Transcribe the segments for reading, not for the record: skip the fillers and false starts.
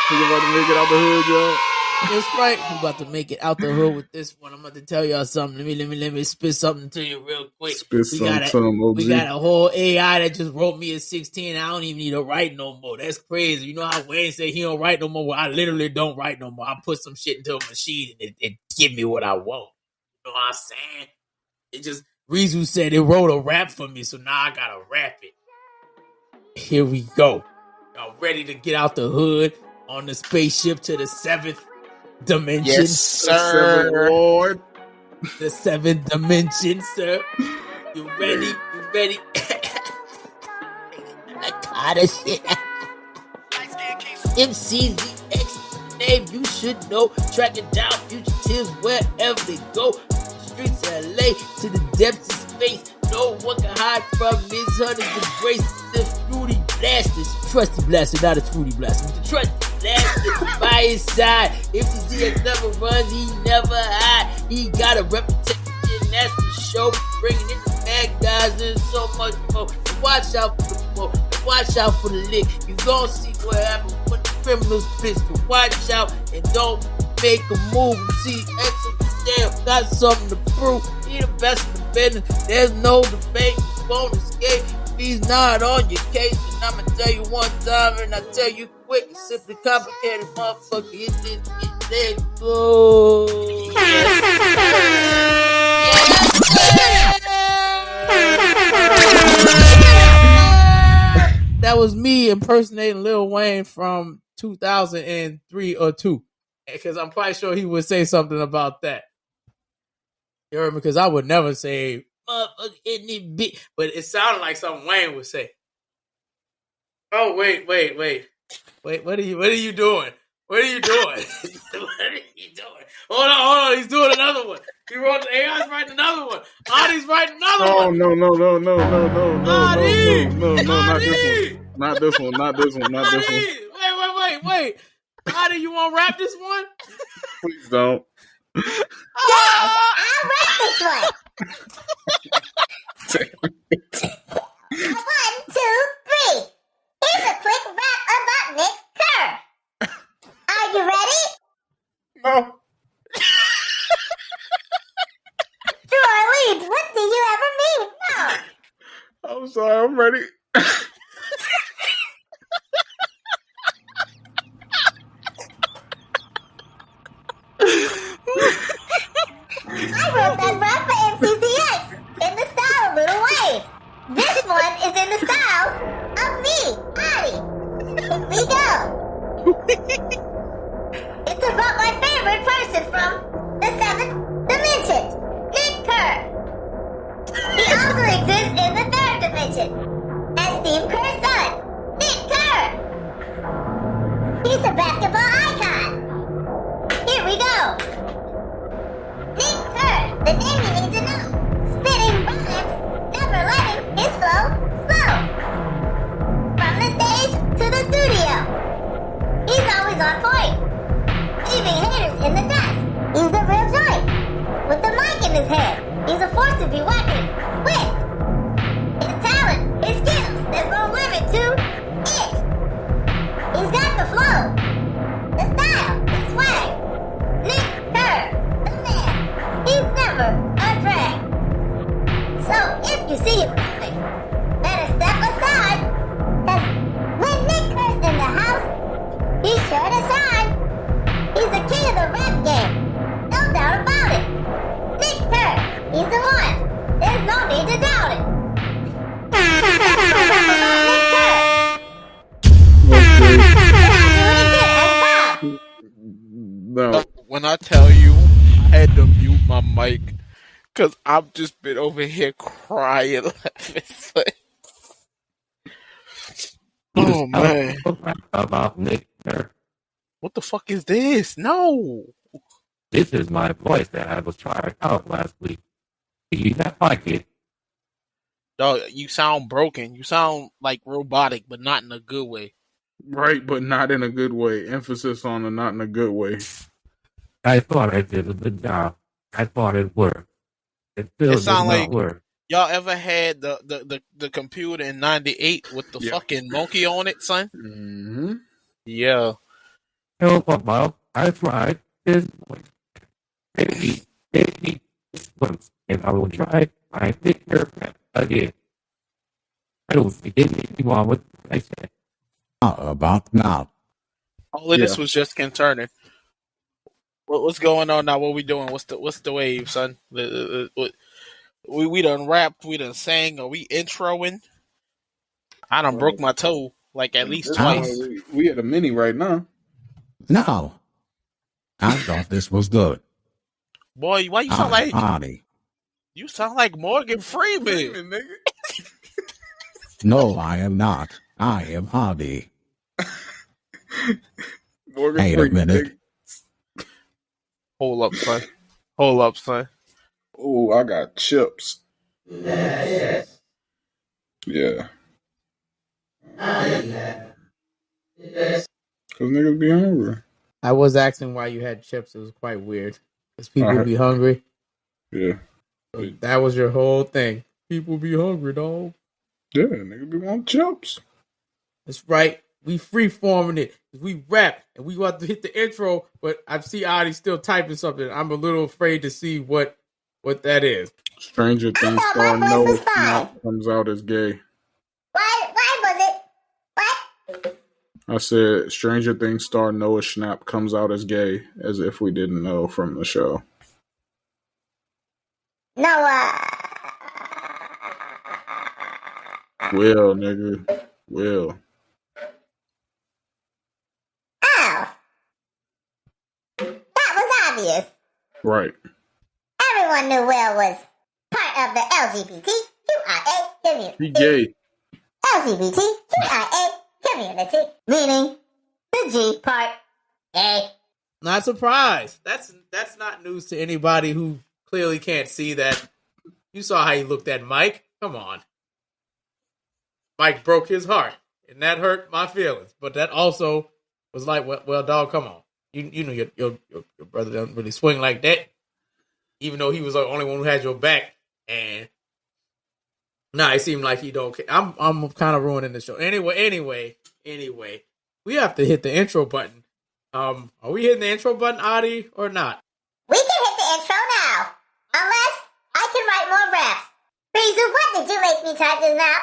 You about to make it out the hood, y'all? That's right. I'm about to make it out the hood with this one. I'm about to tell y'all something. Let me spit something to you real quick. We got a whole AI that just wrote me at 16. I don't even need to write no more. That's crazy. You know how Wayne said he don't write no more? Well, I literally don't write no more. I put some shit into a machine and it give me what I want. You know what I'm saying? It just, Reezu said it wrote a rap for me, so now I gotta rap it. Here we go. Y'all ready to get out the hood on the spaceship to the 7th dimension? Yes, sir. Lord. The 7th dimension, sir. You ready? You ready? I got a shit. MCZX name you should know. Tracking down fugitives wherever they go. Streets of LA to the depths of space. No one can hide from his hunter's embrace. The fruity blasters, trusty blaster, not a fruity blaster. The trusty blaster by his side. MCZX never runs, he never hide. He got a reputation, that's for sure. Bringing in the bad guys and so much more. Watch out for the more. Watch out for the lick. You gon' see what happens when the criminals spit. So watch out and don't make a move. See, damn, got something to prove. He the best in the business. There's no debate. You won't escape. He's not on your case. And I'ma tell you one time and I tell you quick. It's simply complicated, motherfucker. It's this, it's that. Go. That was me impersonating Lil Wayne from 2003 or 2. Because I'm quite sure he would say something about that. You heard me? Because I would never say, motherfucker, isn't it big? But it sounded like something Wayne would say. Oh, wait. Wait, what are you doing? What are you doing? What are you doing? Hold on. He's doing another one. He wrote the AI's writing another one. Audie's writing another one. Oh, no, not this one. Wait. Audie, you want to rap this one? Please don't. Yes, I'll rap this one. 1, 2, 3. Here's a quick rap about Nick Kerr. Are you ready? No. New Orleans, what do you ever mean? No. I'm sorry, I'm ready. I wrote that rap for MCZX in the style of Lil Wayne. This one is in the style of me, Audie. Here we go. It's about my favorite person from the 7th dimension, Nick Kerr. He also exists in the 3rd dimension as Steve Kerr's son, Nick Kerr. He's a basketball icon. Here we go. Nick Kerr, the name you need to know. Spitting rhymes, never letting his flow slow. From the stage to the studio, he's always on point, leaving haters in the dust. He's the real joint, with the mic in his hand. He's a force to be reckoned with. His talent, his skills, there's no limit to it. He's got the flow, the style, the swag. Nick Kerr, the man, he's never a drag. So if you see him coming, better step aside. Cause when Nick Kerr's in the house, he's sure to shine. He's the king of the rap game, no doubt about it. Nick Kerr, he's the one. There's no need to doubt it. That's my rap about Nick Kerr. No. When I tell you, I had to mute my mic because I've just been over here crying. Oh man! About Nick Kerr. What the fuck is this? No. This is my voice that I was trying out last week. Do you not like it? Dog, you sound broken. You sound like robotic, but not in a good way. Right, but not in a good way. Emphasis on the not in a good way. I thought I did a good job. I thought it worked. It still does not like work. Y'all ever had the computer in '98 with the fucking monkey on it, son? Mm-hmm. Yeah. Help about I tried this one. Maybe this one. And I will try my finger again. I don't think anything wrong with what I said. How about now? All of this was just concerning. What's going on now? What we doing? What's the wave, son? We done rapped, we done sang, are we introing? I done broke my toe like at least twice. We at a mini right now. No. I thought this was good. Boy, why you sound like O.D.D.I. you sound like Morgan Freeman? Nigga. No, I am not. I am O.D.D.I. Morgan Wait a Freeman, minute. nigga. Hold up, son. Hold up, son. Oh, I got chips. Yeah. Cause niggas be hungry. I was asking why you had chips. It was quite weird. Because people be hungry. Yeah. So that was your whole thing. People be hungry, dog. Yeah, niggas be wanting chips. That's right. We free-forming it. We rap, and we want to hit the intro, but I see O.D.D.I still typing something. I'm a little afraid to see what that is. Stranger Things star Noah Schnapp comes out as gay. Why was it? What? I said Stranger Things star Noah Schnapp comes out as gay, as if we didn't know from the show. Noah. Will, nigga. Will. Oh. That was obvious. Right. Everyone knew Will was part of the LGBTQIA community. He gay. LGBTQIA community, meaning the G part A. Not surprised. That's not news to anybody who clearly can't see that. You saw how he looked at Mike. Come on. Mike broke his heart, and that hurt my feelings. But that also was like, well, dog, come on. You know your brother doesn't really swing like that. Even though he was the only one who had your back, and it seemed like he don't care. I'm kind of ruining the show. Anyway, we have to hit the intro button. Are we hitting the intro button, O.D.D.I, or not? We can hit the intro now, unless I can write more raps. Reason, what did you make me type just now?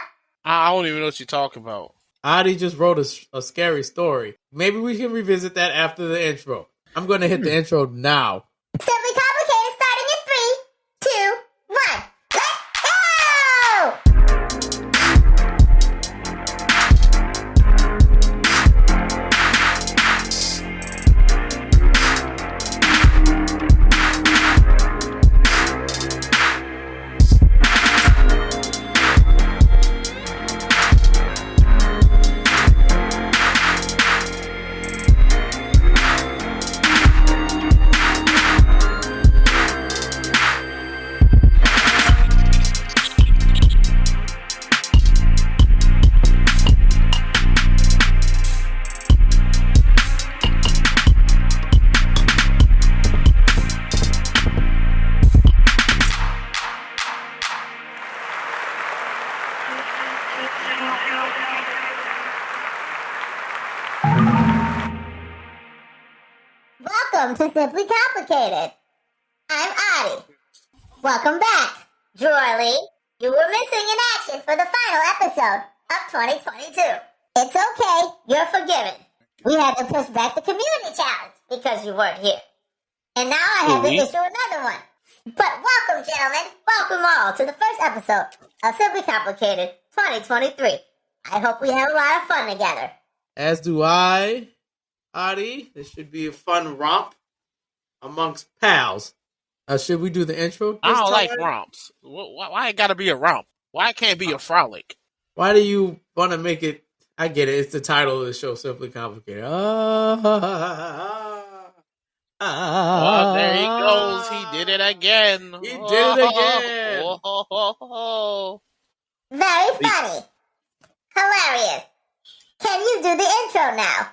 I don't even know what you're talking about. O.D.D.I just wrote a scary story. Maybe we can revisit that after the intro. I'm going to hit the intro now. Simply Complicated, starting in 3, 2, 1. Let's go! Welcome to Simply Complicated. I'm O.D.D.I. Welcome back. Drorley, you were missing in action for the final episode of 2022. It's okay, you're forgiven. We had to push back the community challenge because you weren't here. And now I have to issue another one. But welcome, gentlemen, welcome all to the first episode of Simply Complicated 2023. I hope we have a lot of fun together. As do I, O.D.D.I. This should be a fun romp amongst pals. Should we do the intro? I don't like romps. Why it gotta be a romp? Why it can't be a frolic? Why do you want to make it? I get it. It's the title of the show, Simply Complicated. Oh, there he goes. He did it again. He did it again. Very funny. Hilarious. Can you do the intro now?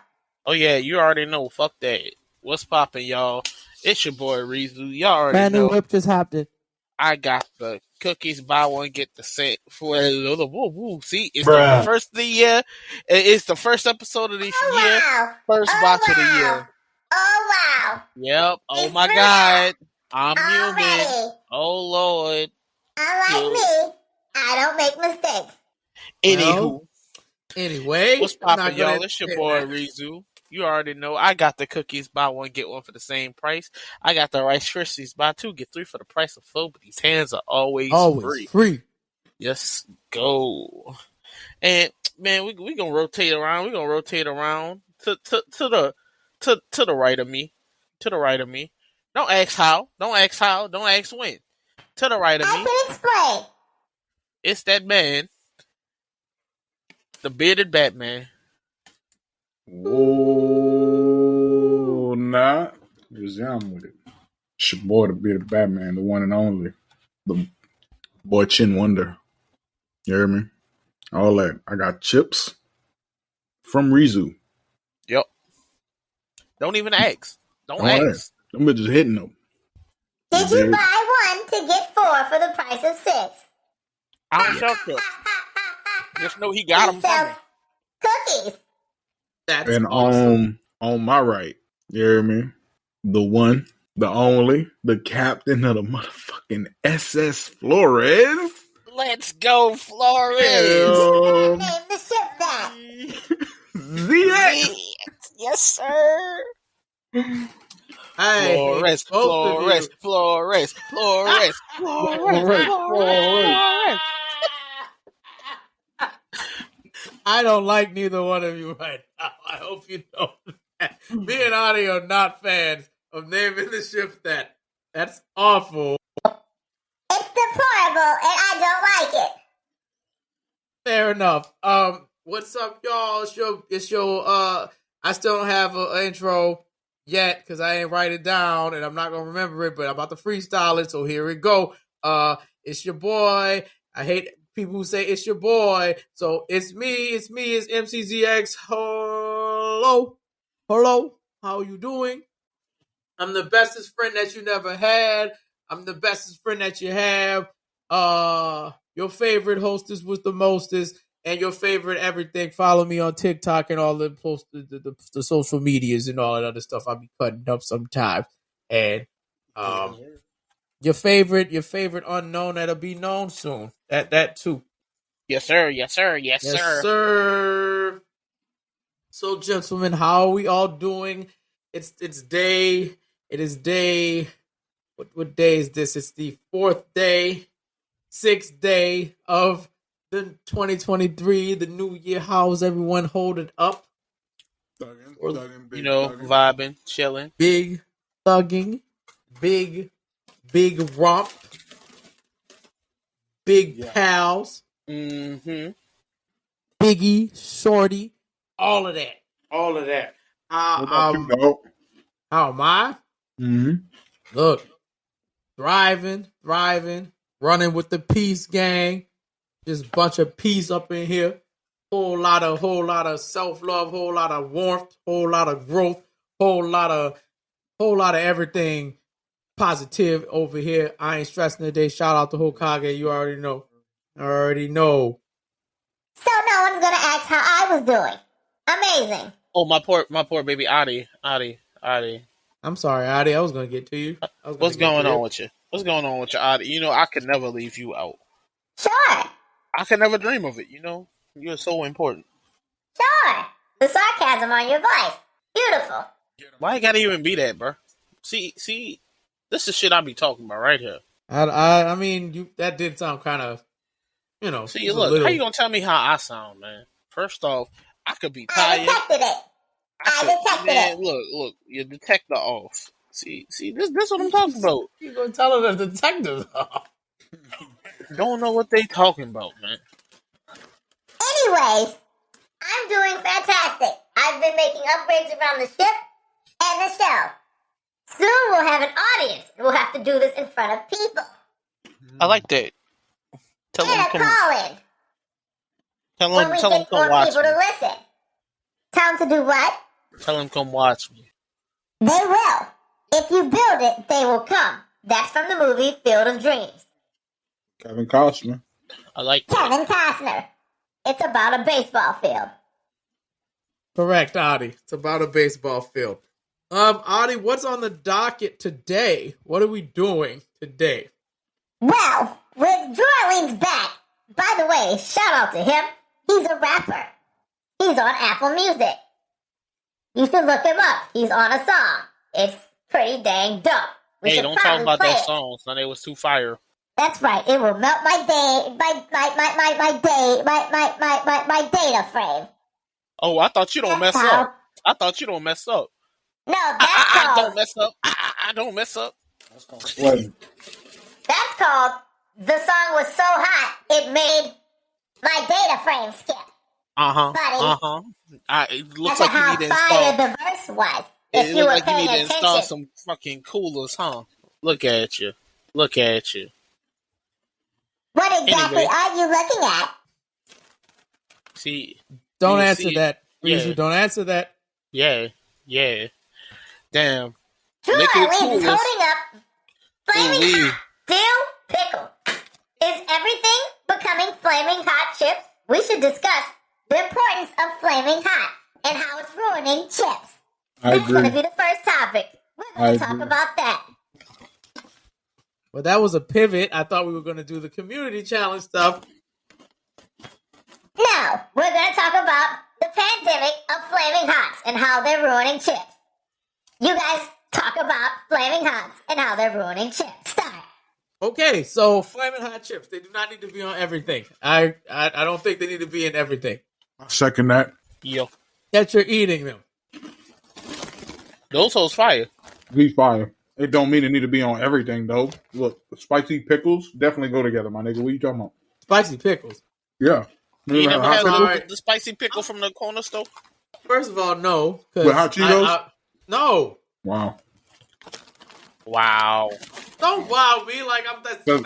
Oh, yeah, you already know. Fuck that. What's poppin', y'all? It's your boy, Reezu. Y'all already Brand new know. whip just hopped in. I got the cookies, buy one, get the set. See, it's the first of the year. It's the first episode of this year. Wow. First batch of the year. Oh, wow. Yep. Oh, It's my real. God. I'm Already. human. Oh, Lord. Unlike me, I don't make mistakes. Anywho. Anyway, What's poppin', y'all? It's your boy, Rizu. You already know. I got the cookies, buy one, get one for the same price. I got the Rice Krispies, buy two, get three for the price of four, but these hands are always free. Yes, go. And, man, we gonna rotate around. We gonna rotate around to the right of me. To the right of me. Don't ask how. Don't ask how. Don't ask when. To the right of me. I can explain. It's that man. The bearded Batman. Whoa, nah. Just yam with it. It's your boy, the bearded Batman, the one and only. The boy Chin Wonder. You hear me? All that. I got chips from Rizu. Yep. Don't even ask. Don't ask. Them bitches hitting them. Did you buy one to get four for the price of six? I don't sell chips. Just know he got them from me. Cookies. That's and awesome. on my right, you hear me? The one, the only, the captain of the motherfucking SS Flores. Let's go, Flores. Name the ship that. ZX. Yes, sir. Flores. I don't like neither one of you right now. I hope you know that. Me and Adi are not fans of naming the ship that. That's awful. It's deplorable, and I don't like it. Fair enough. What's up, y'all? It's your I still don't have an intro yet because I ain't write it down and I'm not gonna remember it, but I'm about to freestyle it, so here we go. It's your boy. I hate people who say it's your boy. So it's me, it's MCZX. Hello. How you doing? I'm the bestest friend that you never had. I'm the bestest friend that you have. Your favorite hostess with the mostest, and your favorite everything. Follow me on TikTok and all the post the social medias and all that other stuff. I'll be cutting up sometimes. And your favorite unknown that'll be known soon. That too. Yes, sir. So, gentlemen, how are we all doing? It is day. What day is this? It's the 6th day of the 2023, the new year. How's everyone holding up? Vibing, chilling. Big thugging, big romp, big pals. Mm-hmm. Biggie, shorty, all of that. How am I? Mm-hmm. Look, thriving, running with the peace gang. Just a bunch of peace up in here. Whole lot of self-love, whole lot of warmth, whole lot of growth, whole lot of everything positive over here. I ain't stressing today. Shout out to Hokage. You already know. So no one's gonna ask how I was doing. Amazing. Oh, my poor baby Adi. I'm sorry, Adi. I was gonna get to you. What's going on with you? What's going on with you, Adi? I could never leave you out. Sure. I could never dream of it. You're so important. Sure. The sarcasm on your voice. Beautiful. Why you gotta even be that, bro? See, this is shit I be talking about right here. I mean, that did sound kind of, See, look, how you gonna tell me how I sound, man? First off, I could be tired. I detected it. Look, your detector off. See, this what I'm talking about. You gonna tell her the detectives off? Don't know what they talking about, man. Anyways, I'm doing fantastic. I've been making upgrades around the ship and the show. Soon we'll have an audience. We'll have to do this in front of people. I like that. Tell them When we come get more watch people me. to listen. Tell them to do what? Tell them come watch me. They will. If you build it, they will come. That's from the movie Field of Dreams. Kevin Costner. I like that. Kevin Costner. It's about a baseball field. Correct, Adi. It's about a baseball field. Adi, what's on the docket today? What are we doing today? Well, with Drew Orleans back, by the way, shout out to him. He's a rapper. He's on Apple Music. You should look him up. He's on a song. It's pretty dang dope. Hey, don't talk about that song, son. It was too fire. That's right. It will melt my day, my data frame. Oh, I thought you don't mess up. I thought you don't mess up. No, I don't mess up. I don't mess up. That's called sweating. That's called the song was so hot it made my data frame skip. It looks like you need to install. The verse was. It looks like you need to install some fucking coolers, huh? Look at you. Look at you. What exactly are you looking at? See. Don't answer that. Please, Yeah. don't answer that. Yeah. Damn. Drew Orleans is holding up flaming hot dill pickle. Is everything becoming flaming hot chips? We should discuss the importance of flaming hot and how it's ruining chips. That's going to be the first topic. We're going to talk about that. Well, that was a pivot. I thought we were going to do the community challenge stuff. No, we're going to talk about the pandemic of flaming hots and how they're ruining chips. You guys talk about flaming hots and how they're ruining chips. Start. Okay, so flaming hot chips, they do not need to be on everything. I don't think they need to be in everything. I second that. Yo. That you're eating them. Those hoes fire. Be fire. It don't mean it need to be on everything, though. Look, spicy pickles definitely go together, my nigga. What you talking about? Spicy pickles? Yeah. You never had pickle? the spicy pickle from the corner store? First of all, no. With hot Cheetos? No. Wow. Don't wow me like that's the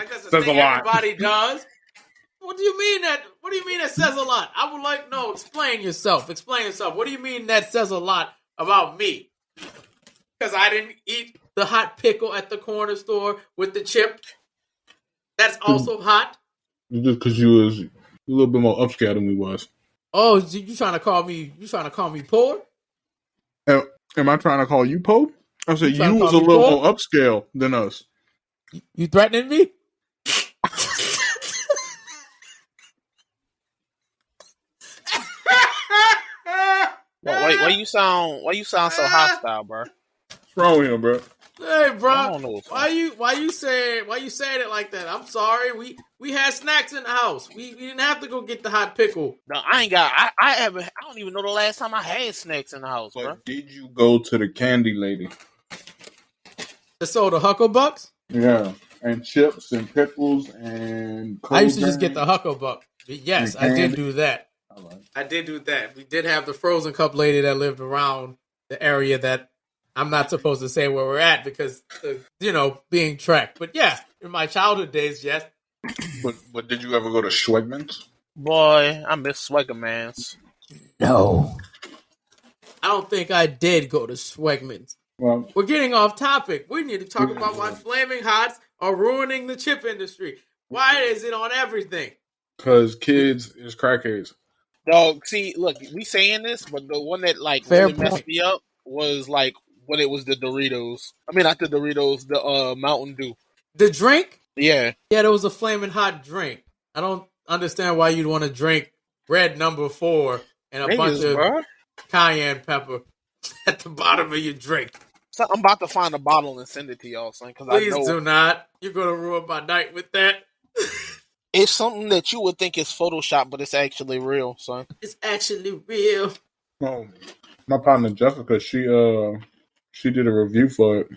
thing everybody does. What do you mean that? What do you mean that says a lot? I would like explain yourself. Explain yourself. What do you mean that says a lot about me? Because I didn't eat the hot pickle at the corner store with the chip. That's also hot. Just because you was a little bit more upscale than we was. Oh, you trying to call me? You trying to call me poor? Am I trying to call you Pope? I said you was a little more upscale than us. You threatening me? Why you sound so hostile, bro? What's wrong with him, bro? Hey, bro. Why you saying it like that? I'm sorry. We had snacks in the house. We didn't have to go get the hot pickle. No, I don't even know the last time I had snacks in the house, bro. Did you go to the candy lady? The soda Hucklebucks? Yeah. And chips and pickles and I used to just get the Hucklebuck. Yes, I did do that. Right. I did do that. We did have the frozen cup lady that lived around the area that I'm not supposed to say where we're at because, being tracked. But yeah, in my childhood days, yes. But did you ever go to Schwegmans? Boy, I miss Swaggermans. No. I don't think I did go to Schwegmans. Well, we're getting off topic. We need to talk about why flaming hots are ruining the chip industry. Why is it on everything? Because kids is crackheads. Dog, see, look, we saying this, but the one that really messed me up was when it was the Doritos. I mean, not the Doritos, the Mountain Dew. The drink? Yeah. Yeah, there was a flaming hot drink. I don't understand why you'd want to drink Red No. 4 and a bunch of cayenne pepper at the bottom of your drink. So I'm about to find a bottle and send it to y'all, son. Please do not. You're going to ruin my night with that. It's something that you would think is Photoshop, but it's actually real, son. It's actually real. Oh, my partner Jessica, she did a review for it.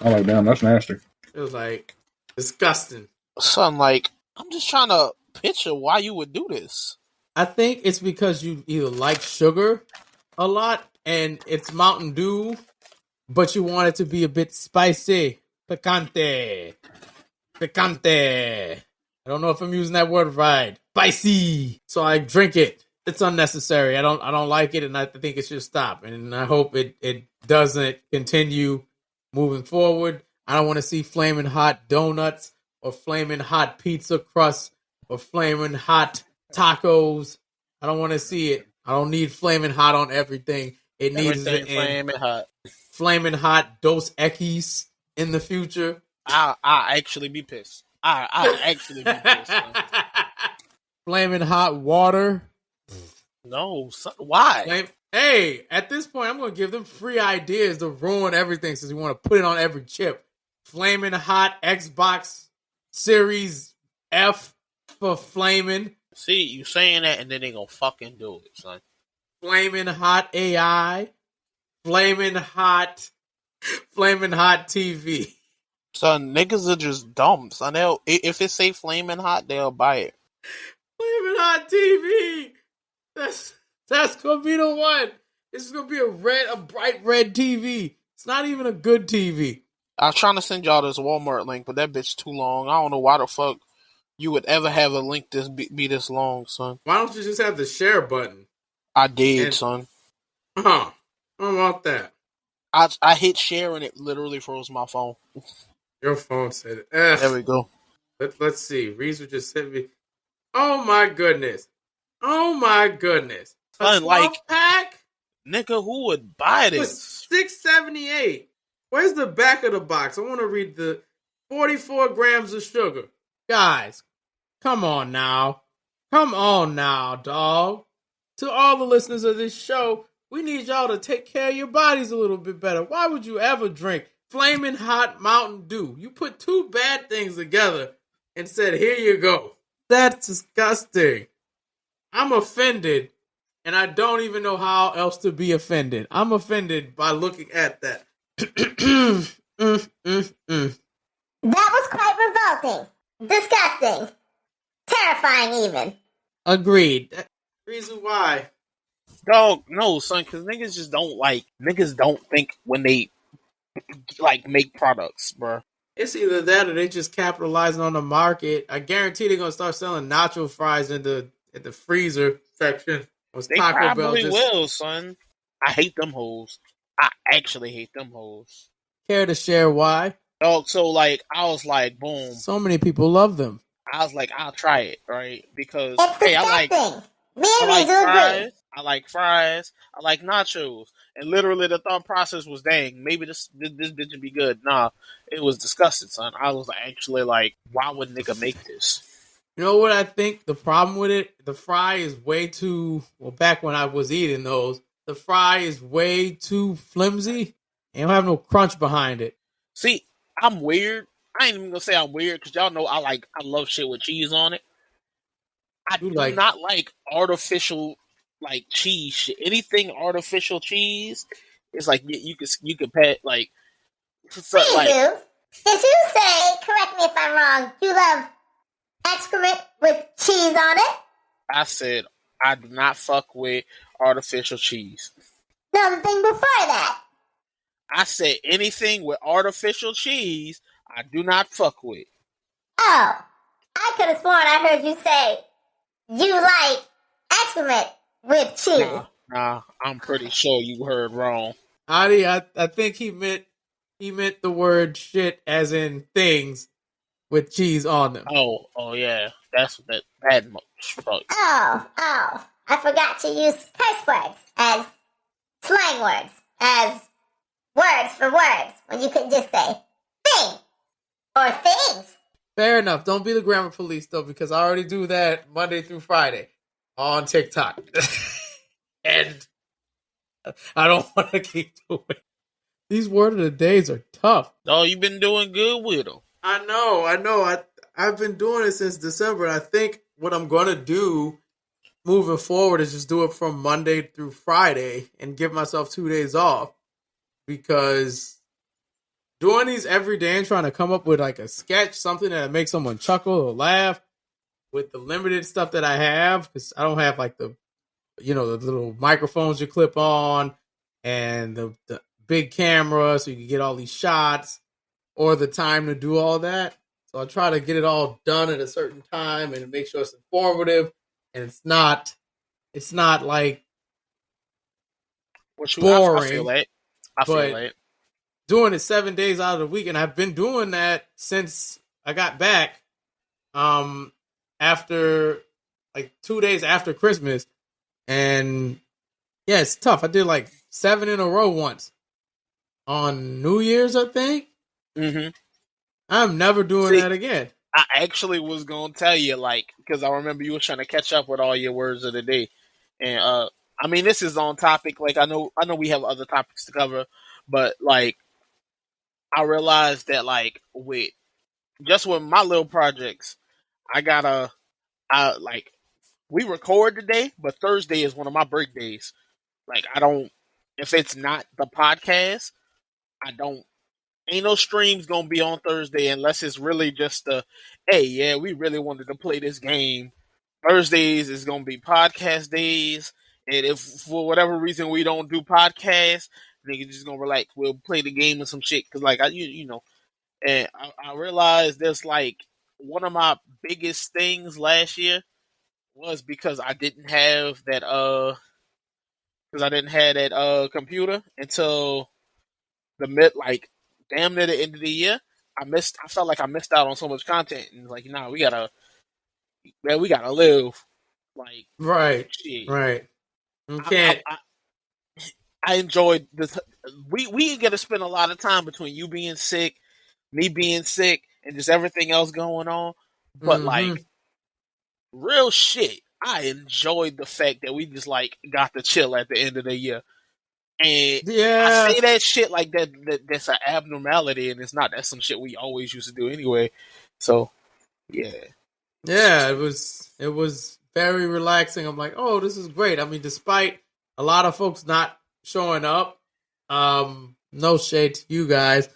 I'm like, damn, that's nasty. It was disgusting. Son, I'm just trying to picture why you would do this. I think it's because you either like sugar a lot and it's Mountain Dew, but you want it to be a bit spicy. Picante. I don't know if I'm using that word right. Spicy. So I drink it. It's unnecessary. I don't like it, and I think it should stop. And I hope it doesn't continue moving forward. I don't want to see flaming hot donuts or flaming hot pizza crust or flaming hot tacos. I don't want to see it. I don't need flaming hot on everything. It needs Everything it flaming hot. Flaming hot Dos Equis in the future. I'll actually be pissed. I'll actually be pissed. Flaming hot water. No, why? Hey, at this point, I'm going to give them free ideas to ruin everything since we want to put it on every chip. Flaming hot Xbox Series F for flaming. See, you saying that and then they gonna fucking do it, son. Flaming hot AI. Flaming hot TV. Son, niggas are just dumb, son. If it say flaming hot, they'll buy it. Flaming hot TV. That's gonna be the one. This is gonna be a bright red TV. It's not even a good TV. I was trying to send y'all this Walmart link, but that bitch too long. I don't know why the fuck you would ever have a link this be this long, son. Why don't you just have the share button? I did, son. How about that? I hit share and it literally froze my phone. Your phone said it. There we go. Let's see. Reezer just sent me. Oh my goodness. Son, like, pack? Nigga, who would buy this? $6.78. Where's the back of the box? I want to read the 44 grams of sugar. Guys, come on now, dog. To all the listeners of this show, we need y'all to take care of your bodies a little bit better. Why would you ever drink flaming hot Mountain Dew? You put two bad things together and said, here you go. That's disgusting. I'm offended, and I don't even know how else to be offended. I'm offended by looking at that. That was quite revolting. Disgusting. Terrifying even. Agreed. That's the reason why. Dog, no, son, because niggas don't think when they, make products, bro. It's either that or they just capitalizing on the market. I guarantee they're going to start selling nacho fries in the freezer section. They Taco probably will, son. I hate them hoes. I actually hate them hoes. Care to share why? Oh, so I was like, boom. So many people love them. I was like, I'll try it, right? Because hey, I like fries. I like fries. I like nachos. And literally, the thought process was, dang, maybe this bitch would be good. Nah, it was disgusting, son. I was actually like, why would nigga make this? You know what I think? The problem with it, the fry is way too. Well, back when I was eating those, the fry is way too flimsy. And don't have no crunch behind it. See, I'm weird. I ain't even gonna say I'm weird because y'all know I love shit with cheese on it. I do not like artificial cheese shit. Anything artificial cheese is like you could pet like. So, did you say? Correct me if I'm wrong. You love excrement with cheese on it? I said I do not fuck with artificial cheese. No, the thing before that. I said anything with artificial cheese, I do not fuck with. Oh, I could have sworn I heard you say you like excrement with cheese. Nah, I'm pretty sure you heard wrong. Adi, I think he meant the word shit as in things with cheese on them. Oh yeah, that's what that bad much. Oh, I forgot to use curse words as slang words, as words for words, when you could just say thing or things. Fair enough. Don't be the grammar police, though, because I already do that Monday through Friday on TikTok. And I don't want to keep doing it. These word of the days are tough. Oh, you've been doing good with them. I know. I've been doing it since December, and I think what I'm going to do moving forward is just do it from Monday through Friday and give myself 2 days off. Because doing these every day and trying to come up with a sketch, something that makes someone chuckle or laugh with the limited stuff that I have, because I don't have the little microphones you clip on and the big camera so you can get all these shots or the time to do all that. So I try to get it all done at a certain time and make sure it's informative and it's not boring. I feel it. I feel it. Doing it 7 days out of the week, and I've been doing that since I got back after like 2 days after Christmas, and yeah, it's tough. I did like 7 in a row once on New Year's, I think. Mm-hmm. I'm never doing that again. I actually was gonna tell you, like, because I remember you were trying to catch up with all your words of the day, and I mean, this is on topic. Like, I know we have other topics to cover, but like, I realized that like with my little projects, like we record today, but Thursday is one of my break days. Like, if it's not the podcast, ain't no streams gonna be on Thursday unless it's really just hey, yeah, we really wanted to play this game. Thursdays is gonna be podcast days, and if for whatever reason we don't do podcasts, niggas just gonna relax. We'll play the game and some shit, because like you know, and I realized there's like one of my biggest things last year was because I didn't have that computer until damn near the end of the year. I felt like I missed out on so much content, and like, nah, we gotta live. Like, Right. shit. Right. You can't. I enjoyed this. We get to spend a lot of time between you being sick, me being sick, and just everything else going on. But like, real shit, I enjoyed the fact that we just like got to chill at the end of the year. And I say that shit like that's an abnormality, and it's not. That's some shit we always used to do anyway. So, yeah. Yeah, it was very relaxing. I'm like, oh, this is great. I mean, despite a lot of folks not showing up, no shade to you guys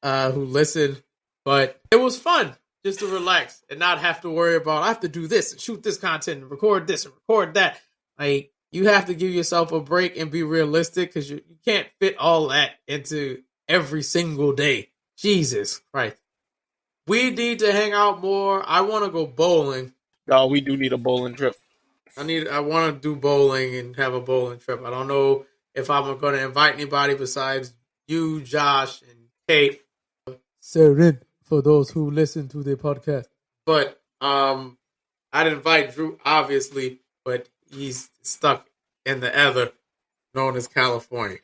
who listen, but it was fun just to relax and not have to worry about, I have to do this and shoot this content and record this and record that. Like, you have to give yourself a break and be realistic, because you can't fit all that into every single day. Jesus Christ. We need to hang out more. I want to go bowling. No, we do need a bowling trip. I want to do bowling and have a bowling trip. I don't know if I'm going to invite anybody besides you, Josh, and Kate. Serin, for those who listen to the podcast. But I'd invite Drew, obviously, but he's stuck in the ether known as California.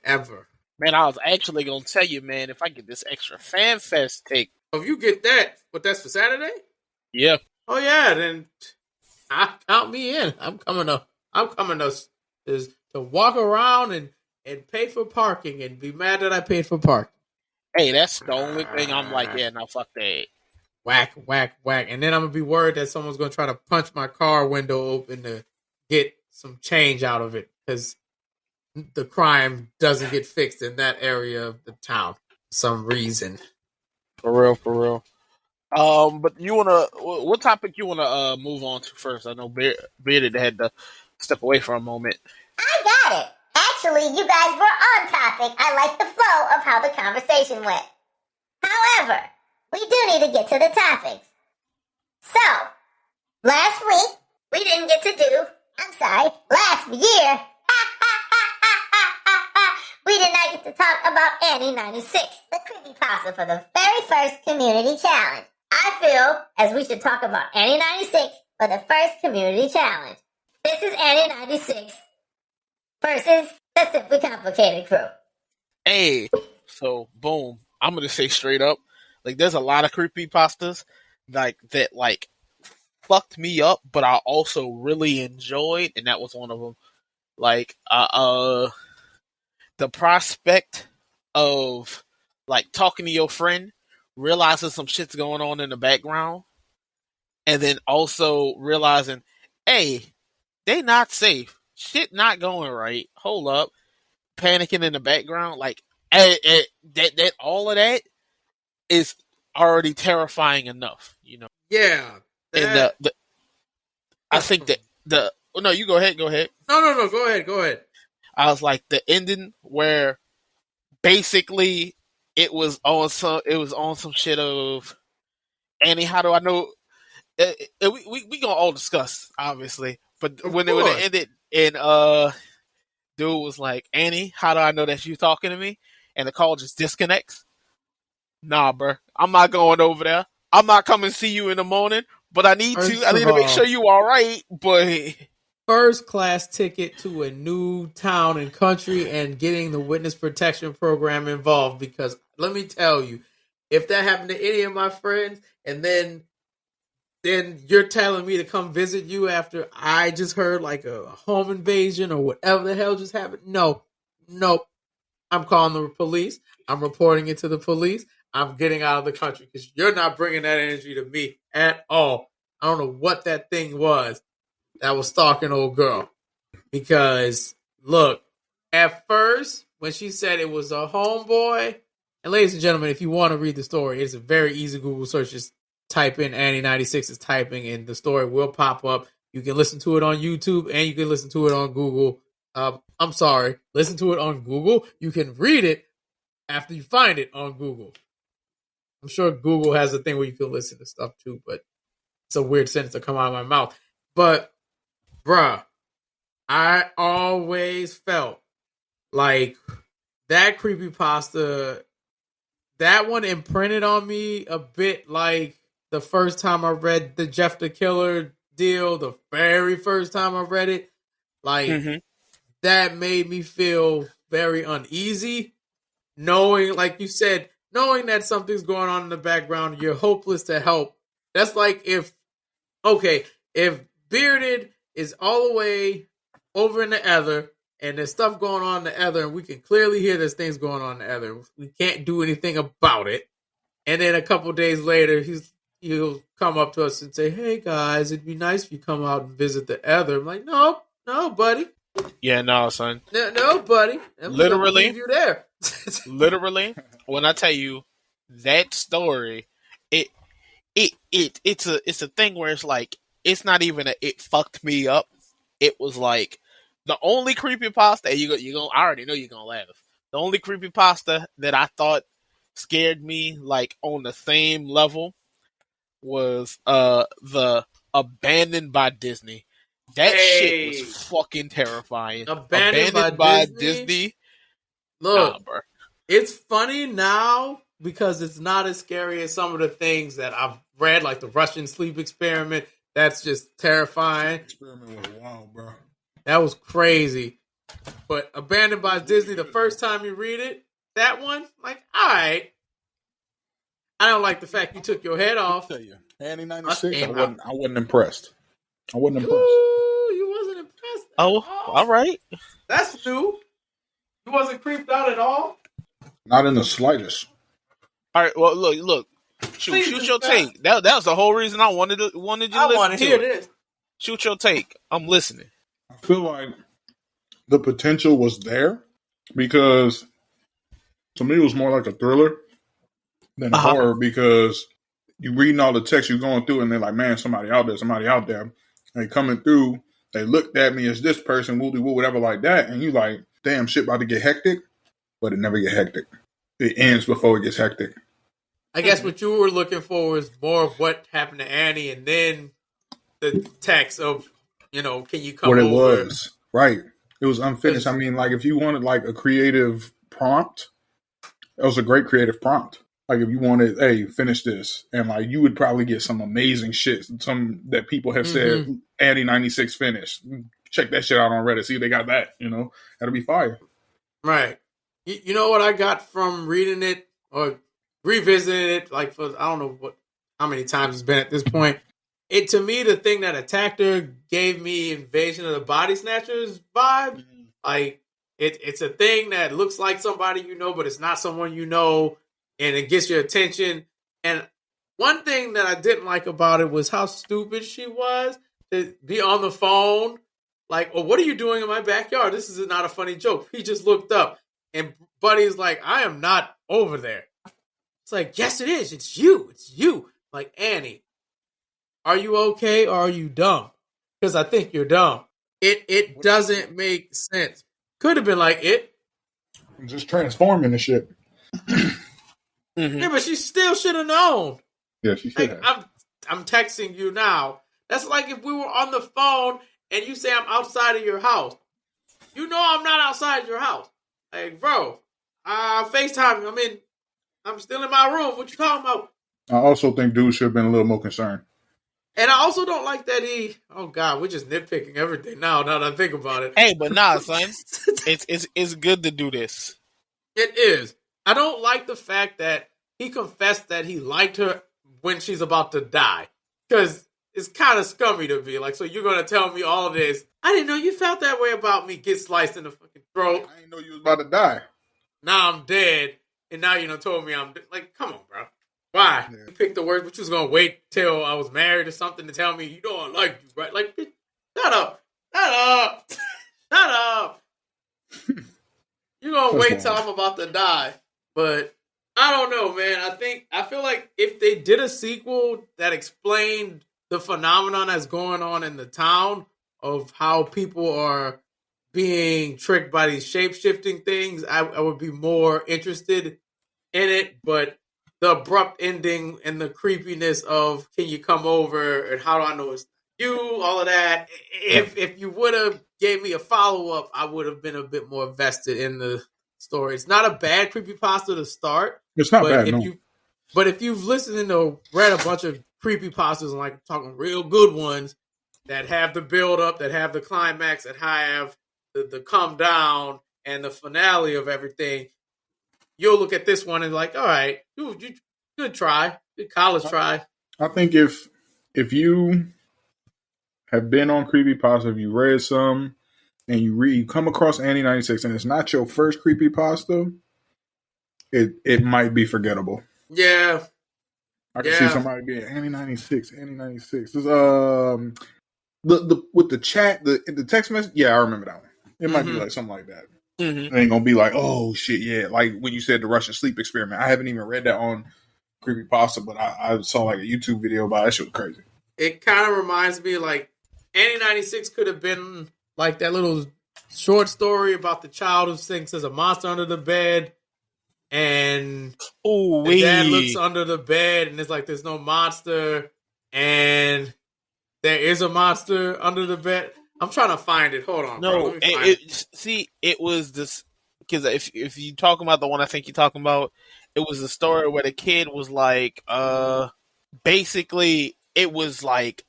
Ever. Man, I was actually going to tell you, man, if I get this extra Fan Fest take. Oh, if you get that, but that's for Saturday? Yeah. Oh, yeah, then count me in. I'm coming to walk around and pay for parking and be mad that I paid for parking. Hey, that's the only thing I'm like, yeah, no, fuck that. Whack, whack, whack. And then I'm going to be worried that someone's going to try to punch my car window open to get some change out of it, because the crime doesn't get fixed in that area of the town for some reason. For real. But what topic you wanna move on to first? I know Bearded had to step away for a moment. I got it. Actually, you guys were on topic. I like the flow of how the conversation went. However, we do need to get to the topics. So, last week, we didn't get to do, last year, we did not get to talk about Annie 96, the creepypasta for the very first community challenge. I feel as we should talk about Annie 96 for the first community challenge. This is Annie 96 versus the Simply Complicated crew. Hey, so boom, I'm gonna say straight up, like, there's a lot of creepypastas like that, like, fucked me up, but I also really enjoyed, and that was one of them. Like, the prospect of like talking to your friend, realizing some shit's going on in the background, and then also realizing, hey, they not safe. Shit not going right. Hold up. Panicking in the background. Like, that all of that is already terrifying enough, you know? Yeah. And I think that no, you go ahead. No, go ahead. I was like, the ending where basically it was on some shit of, Annie, how do I know? We gonna all discuss, obviously, but when it ended, and dude was like, Annie, how do I know that you talking to me? And the call just disconnects. Nah, bro. I'm not going over there. I'm not coming to see you in the morning, but I need First to. I need of to make all- sure you all right. But First class ticket to a new town and country and getting the witness protection program involved, because let me tell you, if that happened to any of my friends and then you're telling me to come visit you after I just heard like a home invasion or whatever the hell just happened. No, nope. I'm calling the police. I'm reporting it to the police. I'm getting out of the country because you're not bringing that energy to me at all. I don't know what that thing was that was stalking old girl. Because look, at first when she said it was a homeboy, and ladies and gentlemen, if you want to read the story, it's a very easy Google search. Just type in Annie96 is typing, and the story will pop up. You can listen to it on YouTube, and you can listen to it on Google. I'm sorry, listen to it on Google. You can read it after you find it on Google. I'm sure Google has a thing where you can listen to stuff too, but it's a weird sentence to come out of my mouth. But, bruh, I always felt like that creepypasta, that one imprinted on me a bit like the first time I read the Jeff the Killer deal, the very first time I read it. Like, that made me feel very uneasy. Knowing, like you said, knowing that something's going on in the background, you're hopeless to help. That's like if Bearded is all the way over in the ether, and there's stuff going on in the ether, and we can clearly hear there's things going on in the ether. We can't do anything about it. And then a couple days later, he'll come up to us and say, "Hey guys, it'd be nice if you come out and visit the ether." I'm like, no, buddy. yeah, no, son. No, buddy. I'm Literally, leave you there. literally, when I tell you that story, it's a thing where it's like it's not even it fucked me up. It was like the only creepypasta I already know you're gonna laugh. The only creepypasta that I thought scared me like on the same level was the Abandoned by Disney. That shit was fucking terrifying. Abandoned by Disney? Look, nah, bro. It's funny now because it's not as scary as some of the things that I've read, like the Russian sleep experiment. That's just terrifying. Experiment was wild, bro. That was crazy. But Abandoned by Disney, the first time you read it, that one, like, all right. I don't like the fact you took your head off. I'll tell you, Annie96, I wasn't impressed. I wasn't impressed. Ooh, you wasn't impressed. All right. That's new. You wasn't creeped out at all? Not in the slightest. All right. Well, look. Shoot your take. That was the whole reason I wanted you to listen I want to hear it. this. Shoot your take. I'm listening. I feel like the potential was there because to me it was more like a thriller than a horror, because you reading all the text, you're going through, and they're like, man, somebody out there. They coming through, they looked at me as this person, woo-de-woo, whatever like that, and you like, damn, shit about to get hectic, but it never get hectic. It ends before it gets hectic. I guess what you were looking for was more of what happened to Annie, and then the text of, can you come over? What it was. Right. It was unfinished. I mean, like, if you wanted, like, a creative prompt, that was a great creative prompt. Like, if you wanted, hey, finish this, and, like, you would probably get some amazing shit, some that people have said, Annie96 finished. Check that shit out on Reddit. See if they got that, That'll be fire. Right. You know what I got from reading it or revisiting it, like, for, I don't know how many times it's been at this point. To me, the thing that attacked her gave me Invasion of the Body Snatchers vibe. Like, it's a thing that looks like somebody you know, but it's not someone you know, and it gets your attention. And one thing that I didn't like about it was how stupid she was to be on the phone. Like, oh, what are you doing in my backyard? This is not a funny joke. He just looked up, and Buddy's like, I am not over there. It's like, yes, it is. It's you. It's you. Like, Annie, are you okay or are you dumb? Because I think you're dumb. It doesn't make sense. Could have been like it. Just transforming the shit. Yeah, but she still should have known. Yeah, she should have. I'm texting you now. That's like if we were on the phone and you say I'm outside of your house. You know I'm not outside your house. Like, bro, FaceTime, I'm in I'm still in my room. What you talking about? I also think dude should have been a little more concerned. And I also don't like that oh God, we're just nitpicking everything now that I think about it. Hey, but nah, son. it's good to do this. It is. I don't like the fact that he confessed that he liked her when she's about to die. Because it's kind of scummy to be like, so you're going to tell me all of this. I didn't know you felt that way about me. Get sliced in the fucking throat. I didn't know you was about to die. Now I'm dead. And now you told me I'm dead. Like, come on, bro. Why? Yeah. You picked the words, but you was going to wait till I was married or something to tell me you don't like you, right? Like, shut up. Shut up. Shut up. You're going to wait till I'm about to die. But I don't know, man. I feel like if they did a sequel that explained the phenomenon that's going on in the town of how people are being tricked by these shape-shifting things, I would be more interested in it. But the abrupt ending and the creepiness of can you come over and how do I know it's you, all of that. If you would have gave me a follow-up, I would have been a bit more vested in the story. It's not a bad creepypasta to start. It's not bad, no. But if you've listened to read a bunch of creepypastas and like talking real good ones that have the build up, that have the climax, that have the come down and the finale of everything, you'll look at this one and like, all right, you good try, good college try. I think if you have been on creepypasta, if you read some and you come across Annie 96 and it's not your first creepypasta, it might be forgettable. Yeah. I can see somebody being Annie 96. This, the with the chat, the text message, yeah, I remember that one. It might be like something like that. It ain't gonna be like, oh shit, yeah, like when you said the Russian sleep experiment. I haven't even read that on creepypasta, but I saw like a YouTube video about it. That shit was crazy. It kind of reminds me like Annie 96 could have been like that little short story about the child who thinks there's a monster under the bed, and the dad looks under the bed and it's like there's no monster, and there is a monster under the bed. I'm trying to find it. Hold on. No, it was this because if you talking about the one I think you're talking about, it was a story where the kid was like, basically it was like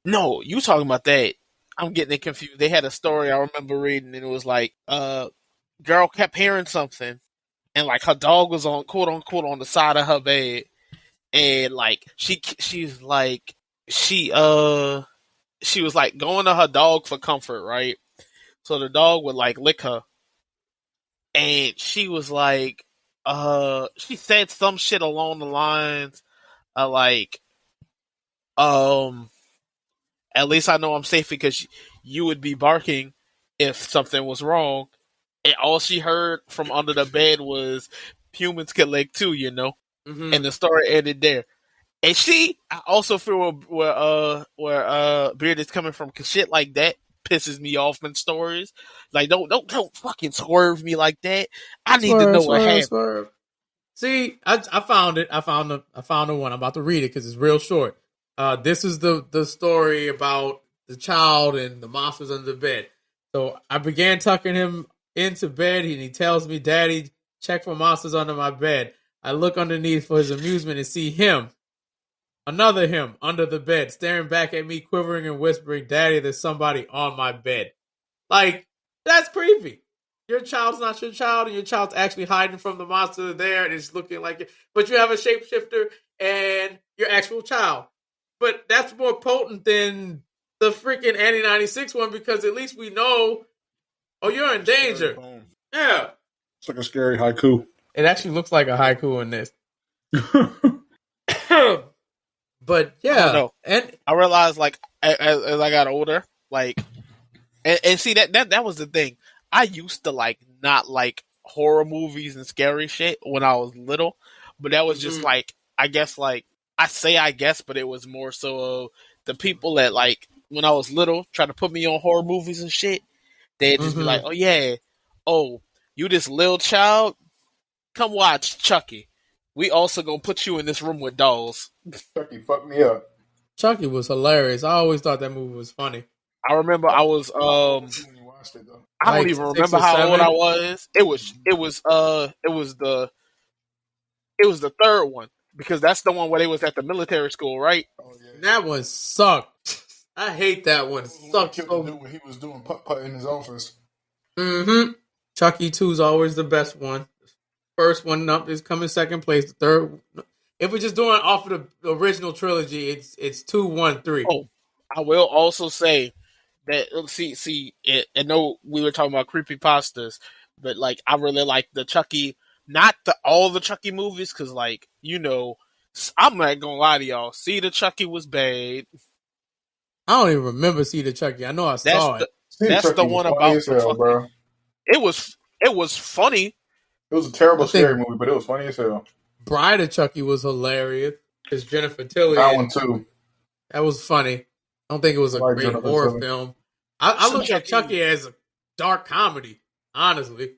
no, you talking about that? I'm getting it confused. They had a story I remember reading, and it was like, girl kept hearing something, and like her dog was on quote unquote on the side of her bed, and like she's like she was like going to her dog for comfort, right? So the dog would like lick her, and she was like, she said some shit along the lines of like, at least I know I'm safe because you would be barking if something was wrong. And all she heard from under the bed was humans can lick too, you know? Mm-hmm. And the story ended there. And I also feel where Beard is coming from, because shit like that pisses me off in stories. Like, don't fucking swerve me like that. I need to know what happened. See, I found it. I found the one. I'm about to read it because it's real short. This is the story about the child and the monsters under the bed. So I began tucking him into bed, and he tells me, "Daddy, check for monsters under my bed." I look underneath for his amusement and see him. Another him under the bed, staring back at me, quivering and whispering, "Daddy, there's somebody on my bed." Like, that's creepy. Your child's not your child, and your child's actually hiding from the monster there, and it's looking like it. But you have a shapeshifter and your actual child. But that's more potent than the freaking Annie 96 one, because at least we know, you're in danger. Yeah. It's like a scary haiku. It actually looks like a haiku in this. But yeah, and I realized like as I got older, like, and see that was the thing. I used to like not like horror movies and scary shit when I was little, but that was just like I guess, but it was more so the people that like when I was little trying to put me on horror movies and shit. They'd just be like, "Oh yeah, you this little child, come watch Chucky. We also gonna put you in this room with dolls." Chucky fucked me up. Chucky was hilarious. I always thought that movie was funny. I remember I was I don't even remember how old I was. It was the It was the third one because that's the one where they was at the military school, right? Oh, yeah. That one sucked. I hate that one. It sucked so much. When he was doing putt-putt in his office. Mm-hmm. Chucky 2 is always the best one. First one up is coming second place. The third, if we're just doing off of the original trilogy, it's 2, 1, 3. Oh, I will also say that I know we were talking about creepypastas, but like I really like the Chucky, not all the Chucky movies, because like I'm not gonna lie to y'all. See the Chucky was bad. I don't even remember See the Chucky. I know I saw it. That's the one about the fucking, bro. It was funny. It was a terrible scary movie, but it was funny as hell. Bride of Chucky was hilarious. It's Jennifer Tilly. That one too. That was funny. I don't think it was a great Jennifer horror Tilly. Film. I look at Chucky as a dark comedy, honestly.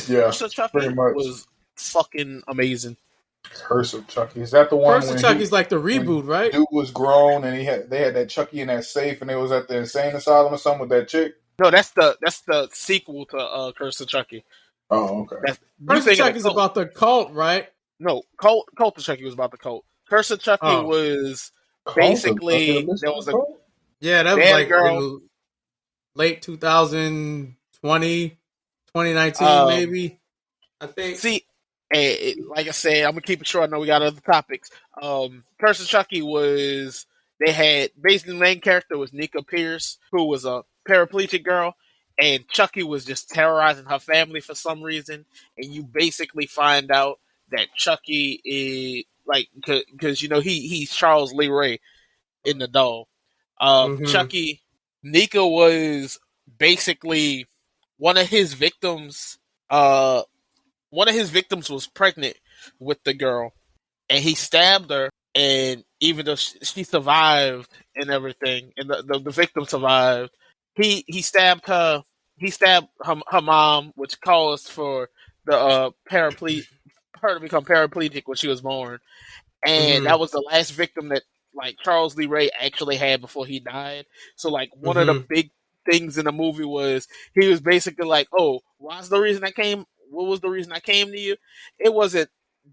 Yeah, Chucky pretty much was fucking amazing. Curse of Chucky, is that the one? Curse of Chucky's like the reboot, right? Dude was grown and they had that Chucky in that safe, and they was at the insane asylum or something with that chick. No, that's the sequel to Curse of Chucky. Oh, okay. Curse of Chucky's about the cult, right? No, Cult of Chucky was about the cult. Curse of Chucky was basically there was a that was like girl. Late 2020, 2019, maybe. I think. See, like I said, I'm gonna keep it short. I know we got other topics. Curse of Chucky was they had basically the main character was Nika Pierce, who was a paraplegic girl, and Chucky was just terrorizing her family for some reason. And you basically find out that Chucky is like because he's Charles Lee Ray in the doll. Chucky. Nika was basically one of his victims. One of his victims was pregnant with the girl, and he stabbed her. And even though she survived and everything, and the victim survived, he stabbed her. He stabbed her mom, which caused for the her to become paraplegic when she was born. And that was the last victim that like Charles Lee Ray actually had before he died. So like one of the big things in the movie was he was basically like, "Oh, what was the reason I came to you? It wasn't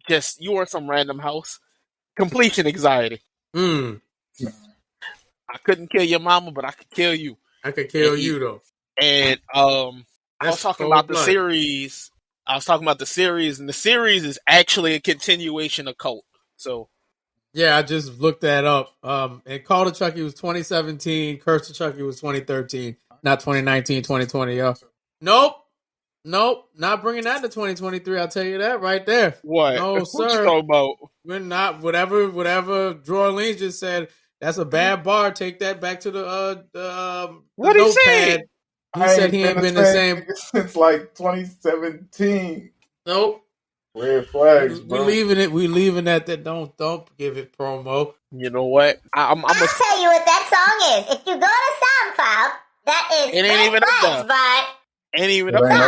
just you were some random house. Completion anxiety. I couldn't kill your mama, but I could kill you. I could kill you though." And I was talking about the series. I was talking about the series, and the series is actually a continuation of Cult. So. Yeah, I just looked that up. And Call of Chucky was 2017. Curse of Chucky was 2013. Not 2019, 2020, yo. Nope. Not bringing that to 2023. I'll tell you that right there. What? No, sir. What you talking about? We're not. Whatever Draw Lean just said, that's a bad bar. Take that back to the what did he say? He said he ain't been the same since like 2017. Nope. Red flags, bro. We leaving that. Don't give it promo. You know what? I'll tell you what that song is. If you go to SoundCloud, that is it ain't even up there. Ain't even up there.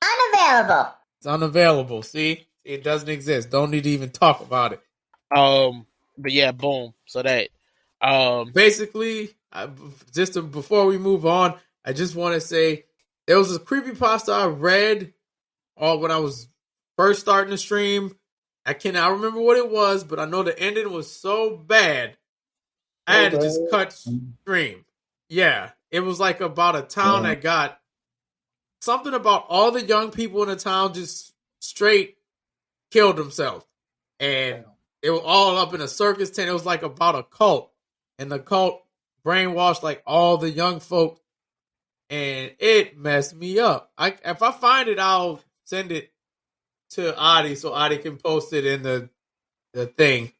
Unavailable. It's unavailable. See, it doesn't exist. Don't need to even talk about it. But yeah, boom. So that basically, before we move on, I just want to say there was a creepypasta I read when I was first starting to stream. I cannot remember what it was, but I know the ending was so bad, I had to just cut stream. Yeah, it was like about a town that got something about all the young people in the town just straight killed themselves. And they were all up in a circus tent. It was like about a cult. And the cult brainwashed like all the young folk. And it messed me up. If I find it, I'll send it to O.D.D.I so O.D.D.I can post it in the thing.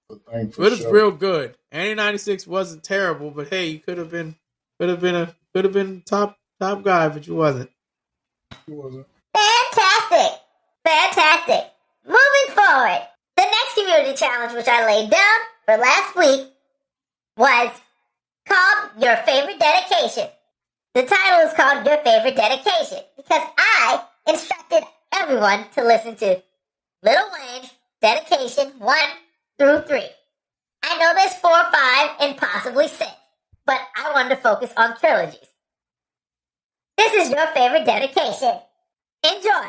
But it's real good. Annie 96 wasn't terrible, but hey, you could have been top guy, but you wasn't. Fantastic. Moving forward, the next community challenge, which I laid down for last week, was called Your Favorite Dedication. The title is called Your Favorite Dedication because I instructed everyone to listen to Lil Wayne's dedication 1 through 3. I know there's 4, 5, and possibly 6, but I wanted to focus on trilogies. This is your favorite dedication. Enjoy.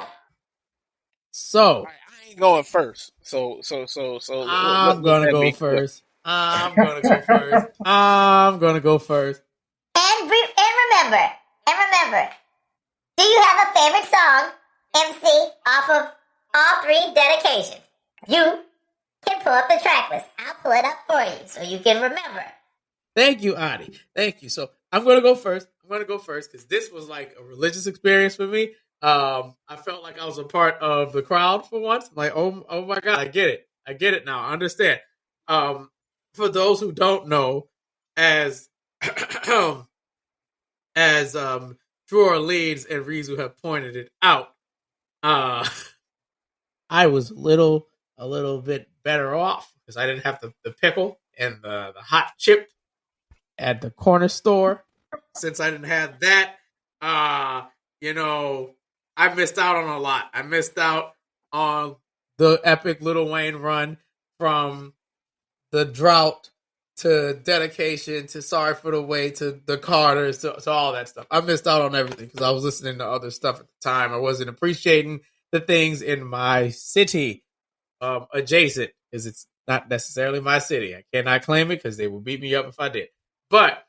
So, I ain't going first. So. I'm gonna go first. I'm gonna go first. I'm gonna go first. And remember, do you have a favorite song, MC, off of all 3 dedications? You can pull up the track list. I'll pull it up for you so you can remember. Thank you, O.D.D.I. Thank you. So I'm gonna go first. Because this was like a religious experience for me. I felt like I was a part of the crowd for once. Like, oh my God, I get it now. I understand. For those who don't know, as Drew Orleans and Rizu have pointed it out, I was a little bit better off because I didn't have the pickle and the hot chip at the corner store. Since I didn't have that, I missed out on a lot. I missed out on the epic Lil Wayne run from the drought to dedication to Sorry for the Wait to the Carters to all that stuff. I missed out on everything because I was listening to other stuff at the time. I wasn't appreciating the things in my city adjacent because it's not necessarily my city. I cannot claim it because they will beat me up if I did. But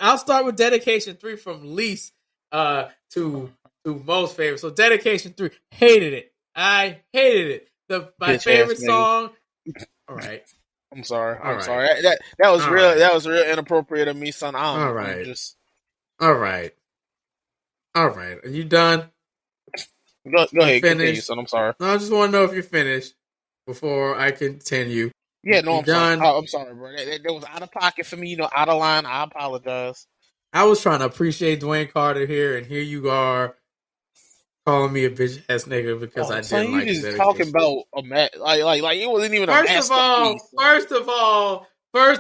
I'll start with Dedication 3 from least to most favorite. So Dedication 3, hated it. I hated it. My favorite song. All right. I'm sorry. That was real. Right. That was real inappropriate of me, son. All right. All right. Are you done? Go ahead. Continue, son. I'm sorry. No, I just want to know if you're finished before I continue. Yeah, no, I'm done. Sorry. I'm sorry, bro. That was out of pocket for me. Out of line. I apologize. I was trying to appreciate Dwayne Carter here, and here you are calling me a bitch ass nigga because I didn't like it. You just talking about like it wasn't even a masterpiece. First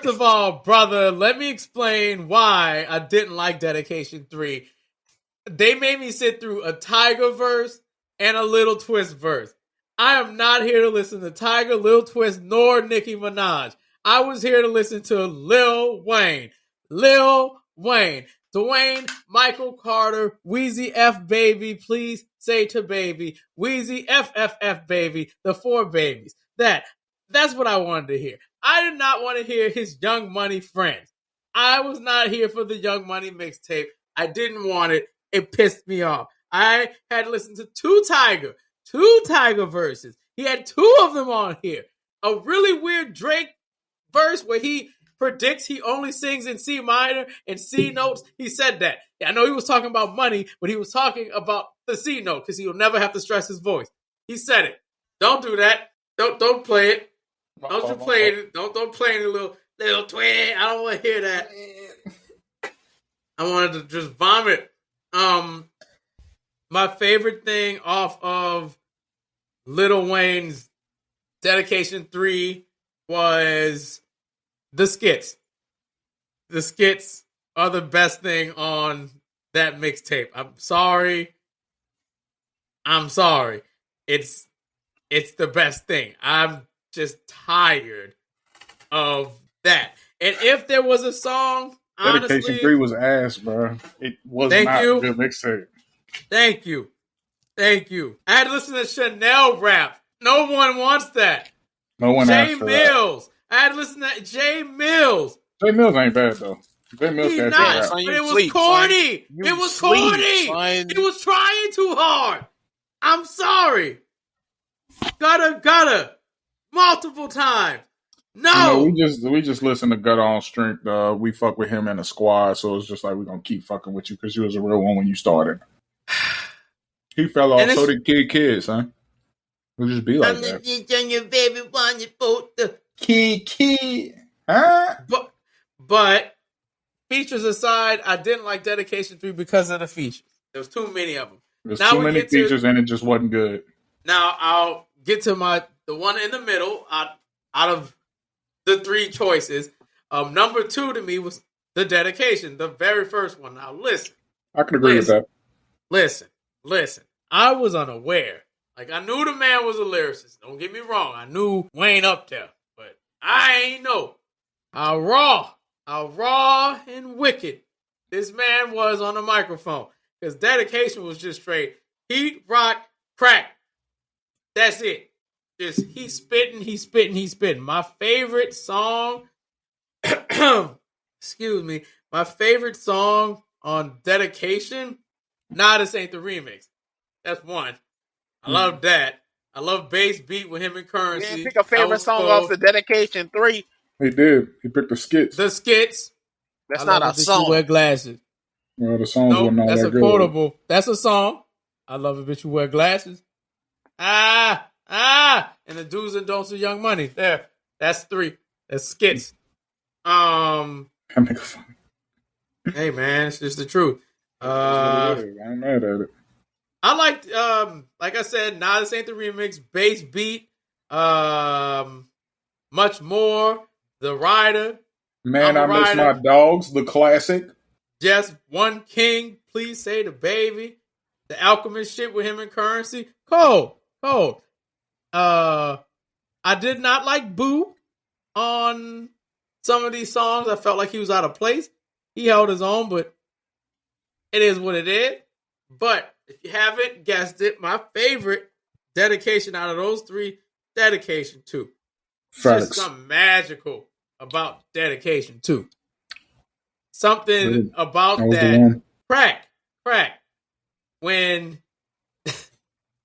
of all, brother, let me explain why I didn't like Dedication 3. They made me sit through a Tiger verse and a Little Twist verse. I am not here to listen to Tiger, Lil Twist, nor Nicki Minaj. I was here to listen to Lil Wayne. Dwayne, Michael Carter, Wheezy F Baby, please say to baby. Wheezy FFF Baby, the 4 babies. That's what I wanted to hear. I did not want to hear his Young Money friends. I was not here for the Young Money mixtape. I didn't want it. It pissed me off. I had to listen to 2 Tiger verses. He had 2 of them on here. A really weird Drake verse where he predicts he only sings in C minor and C notes. He said that. Yeah, I know he was talking about money, but he was talking about the C note because he will never have to stress his voice. He said it. Don't do that. Don't play it. Don't play it. Don't play any little twin. I don't want to hear that. I wanted to just vomit. My favorite thing off of Lil Wayne's Dedication 3 was the skits. The skits are the best thing on that mixtape. I'm sorry. It's the best thing. I'm just tired of that. And if there was a song, honestly, Dedication 3 was ass, bro. It was not a good mixtape. Thank you. I had to listen to Chanel rap. No one wants that. No one asked Jay for Mills. I had to listen to Jay Mills. Jay Mills ain't bad though. Jay Mills He's can't not, rap. but it was corny. It was corny. He was trying too hard. I'm sorry. Gotta. Multiple times. No. We just listen to Gutter on strength. We fuck with him and the squad, so it's just like we're gonna keep fucking with you because you was a real one when you started. He fell off, so did Kids, huh? We'll just be like that. Your baby wanted both the Kid. Huh? But features aside, I didn't like Dedication 3 because of the features. There was too many of them. There's too many features and it just wasn't good. Now I'll get to the one in the middle out of the 3 choices. Number 2 to me was the Dedication, the very first one. Now listen. I can agree with that. Listen. I was unaware. Like, I knew the man was a lyricist. Don't get me wrong. I knew Wayne up there. But I ain't know how raw and wicked this man was on the microphone. Because Dedication was just straight heat, rock, crack. That's it. he's spitting. My favorite song, excuse me, my favorite song on Dedication, Nah, This Ain't the Remix. That's one. I love that. I love Bass Beat with him and Currency. You didn't pick a favorite song off the Dedication 3? He did. He picked the skits. The skits. That's not a song. You wear glasses. Well, the songs were not that's that a good. quotable. That's a song. I love it, bitch. You wear glasses. And the do's and don'ts of Young Money. There. That's 3. That's skits. That nigga funny. Hey man, it's just the truth. I'm mad at it. I liked, like I said, Nah, This Ain't the Remix, Bass Beat, Much More, The Rider. Man, I Miss My Dogs, the classic. Just One King, Please Say the Baby. The Alchemist shit with him and Currency. Cold. I did not like Boo on some of these songs. I felt like he was out of place. He held his own, but it is what it is. But if you haven't guessed it, my favorite dedication out of those 3, Dedication 2. Facts. Just something magical about Dedication 2. Something about that. Crack. When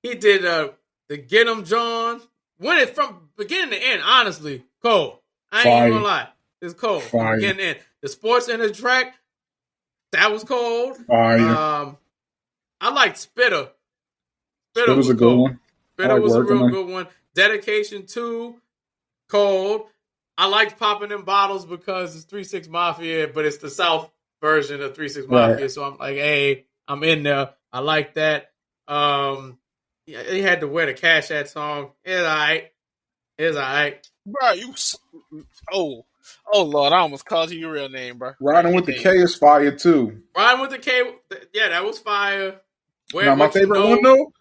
he did the Get 'em John, when it from beginning to end, honestly, cold. I ain't even gonna lie. It's cold. From beginning to end. The sports in the track, that was cold. I liked Spitter. Spitter was a good one. Spitter was a real good one. Dedication 2, cold. I liked Popping Them Bottles because it's 3 6 Mafia, but it's the South version of 3 6 Mafia. Right. So I'm like, hey, I'm in there. I like that. He had to wear the Cash App song. It's all right. Bro, oh Lord, I almost called you your real name, bro. Riding with the K is fire too. Riding with the K, yeah, that was fire. Now my favorite one though,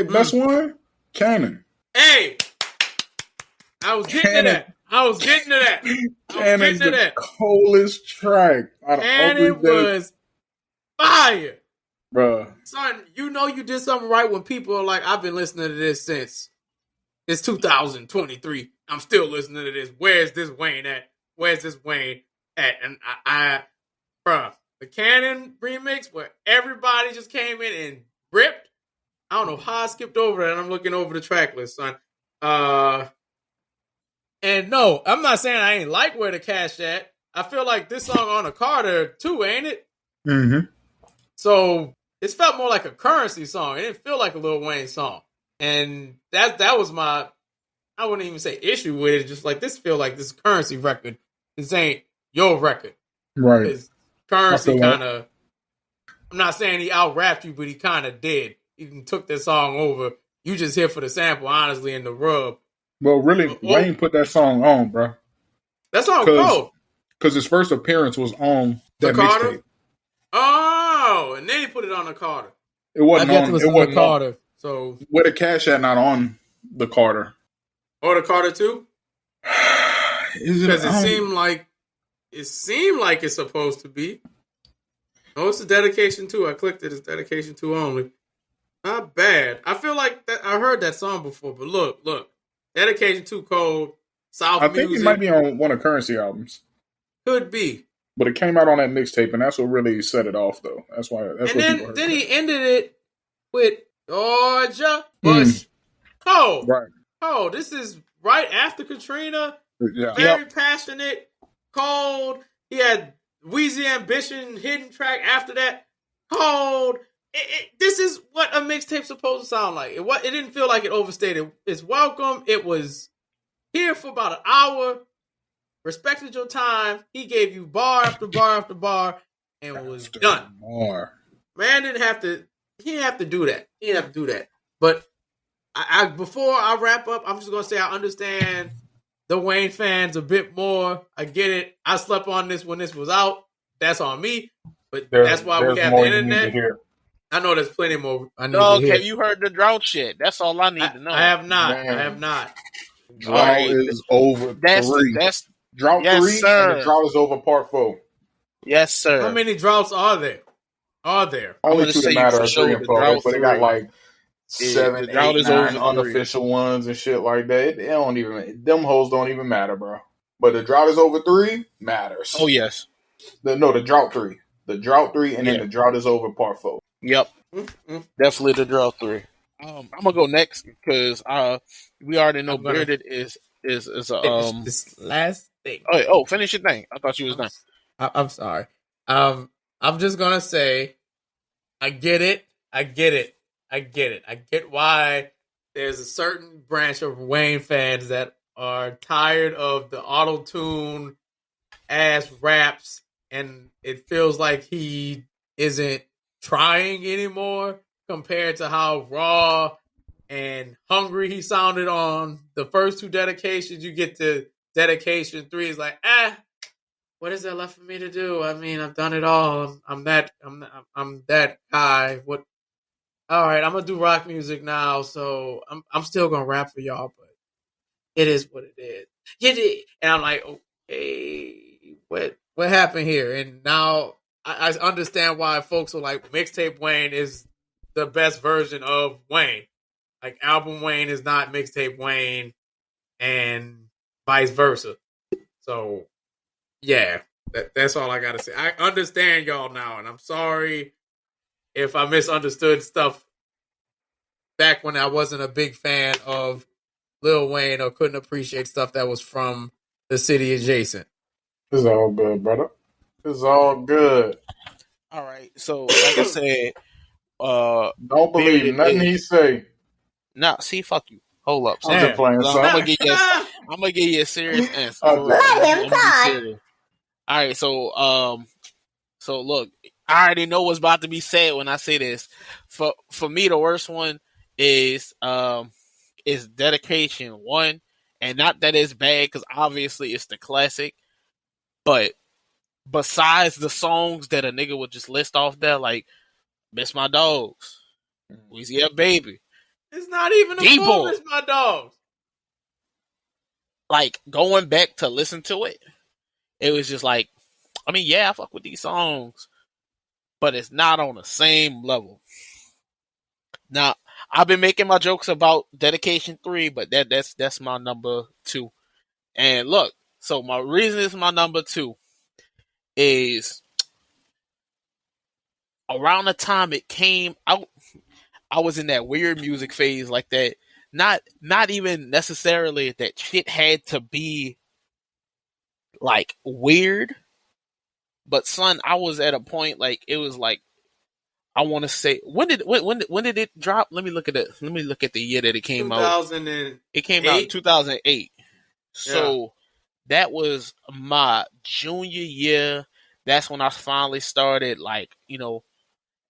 best one, Cannon. Hey, I was getting to that. Cannon's the coldest track. Cannon was fire. Bruh. Son, you know you did something right when people are like, I've been listening to this since it's 2023. I'm still listening to this. Where's this Wayne at? And bruh, the Cannon remix where everybody just came in and ripped. I don't know how I skipped over that. I'm looking over the track list, son. And no, I'm not saying I ain't like Where the Cash At. I feel like this song on a Carter too, ain't it? Mm-hmm. So it felt more like a Currency song. It didn't feel like a Lil Wayne song. And that was my, I wouldn't even say issue with it. Just like, this feel like this Currency record. This ain't your record. Right. Because Currency kind of, I'm not saying he out-rapped you, but he kind of did. He took this song over. You just here for the sample, honestly, in the rub. Well, really, Wayne put that song on, bro. That song cold. Because his first appearance was on that mixtape. Oh, and then he put it on the Carter. It wasn't on the Carter. So Where the Cash At not on the Carter. Or the Carter too? Because it seemed like it's supposed to be. Oh, it's a Dedication 2. I clicked it. It's Dedication 2 only. Not bad. I feel like that I heard that song before, but look. Dedication 2 cold. South music. I think it might be on one of Currency albums. Could be. But it came out on that mixtape, and that's what really set it off, though. That's why. And then he ended it with Georgia Bush. Cold. Right. Oh, this is right after Katrina. Yeah. Very passionate. Cold. He had Weezy Ambition hidden track after that. Cold. This is what a mixtape's supposed to sound like. It didn't feel like it overstated its welcome. It was here for about an hour. Respected your time. He gave you bar after bar after bar, and it was done. Man didn't have to. He didn't have to do that. He didn't have to do that. But before I wrap up, I'm just gonna say I understand the Wayne fans a bit more. I get it. I slept on this when this was out. That's on me. But that's why we have the internet. I know there's plenty more. Okay, you heard the drought shit. That's all I need to know. I have not. Man. I have not. Drought is over 3. That's drought 3, sir. And the drought is over part 4. Yes, sir. How many droughts are there? Only 2 that matter are 3 and 4, but it got like 7, The drought 8, is 9 over 3. unofficial ones and shit like that. They don't even, them hoes don't even matter, bro. But the drought is over 3 matters. Oh yes. The drought 3. The drought 3, and then the drought is over part 4. Yep. Definitely the drought 3. I'm gonna go next because we already know Bearded is this last thing. Oh, finish your thing. I thought you was done. I'm sorry. I'm just gonna say, I get it. I get why there's a certain branch of Wayne fans that are tired of the auto-tune ass raps, and it feels like he isn't trying anymore compared to how raw and hungry he sounded on the first 2 dedications. You get to dedication 3, it's like, what is there left for me to do? I mean, I've done it all. I'm that guy. What? All right, I'm gonna do rock music now. So I'm still gonna rap for y'all, but it is what it is. And I'm like, okay, what happened here? And now I understand why folks are like, mixtape Wayne is the best version of Wayne. Like, album Wayne is not mixtape Wayne, and vice versa. So, yeah, that's all I gotta say. I understand y'all now, and I'm sorry if I misunderstood stuff back when I wasn't a big fan of Lil Wayne or couldn't appreciate stuff that was from the city adjacent. It's all good, brother. It's all good. All right. So, like I said, don't believe nothing he say. Nah, see, fuck you. Hold up. I'm just playing. I'm gonna give you a serious answer. Let him talk. All right. So look, I already know what's about to be said when I say this. For me, the worst one is Dedication 1, and not that it's bad because obviously it's the classic, but besides the songs that a nigga would just list off there, like Miss My Dogs, Weezy F Baby, it's not even a full Miss My Dogs. Like, going back to listen to it, it was just like, I mean, yeah, I fuck with these songs, but it's not on the same level. Now, I've been making my jokes about Dedication 3, but that's my number 2. And look, so my reason it's my number 2 is around the time it came out, I was in that weird music phase like that. Not even necessarily that shit had to be like weird, but son, I was at a point like it was like, I want to say, when did it drop? Let me look at it. Let me look at the year that it came out. It came out in 2008. So that was my junior year. That's when I finally started, like,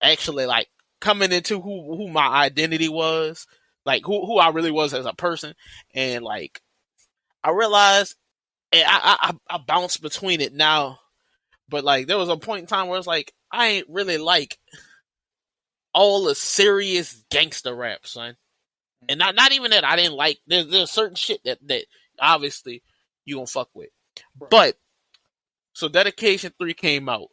actually like coming into who my identity was, like who I really was as a person, and like I realized, and I bounced between it now, but like there was a point in time where it's like I ain't really like all the serious gangster rap, son. And not even that I didn't like. There's certain shit that obviously you gonna fuck with. But so Dedication 3 came out.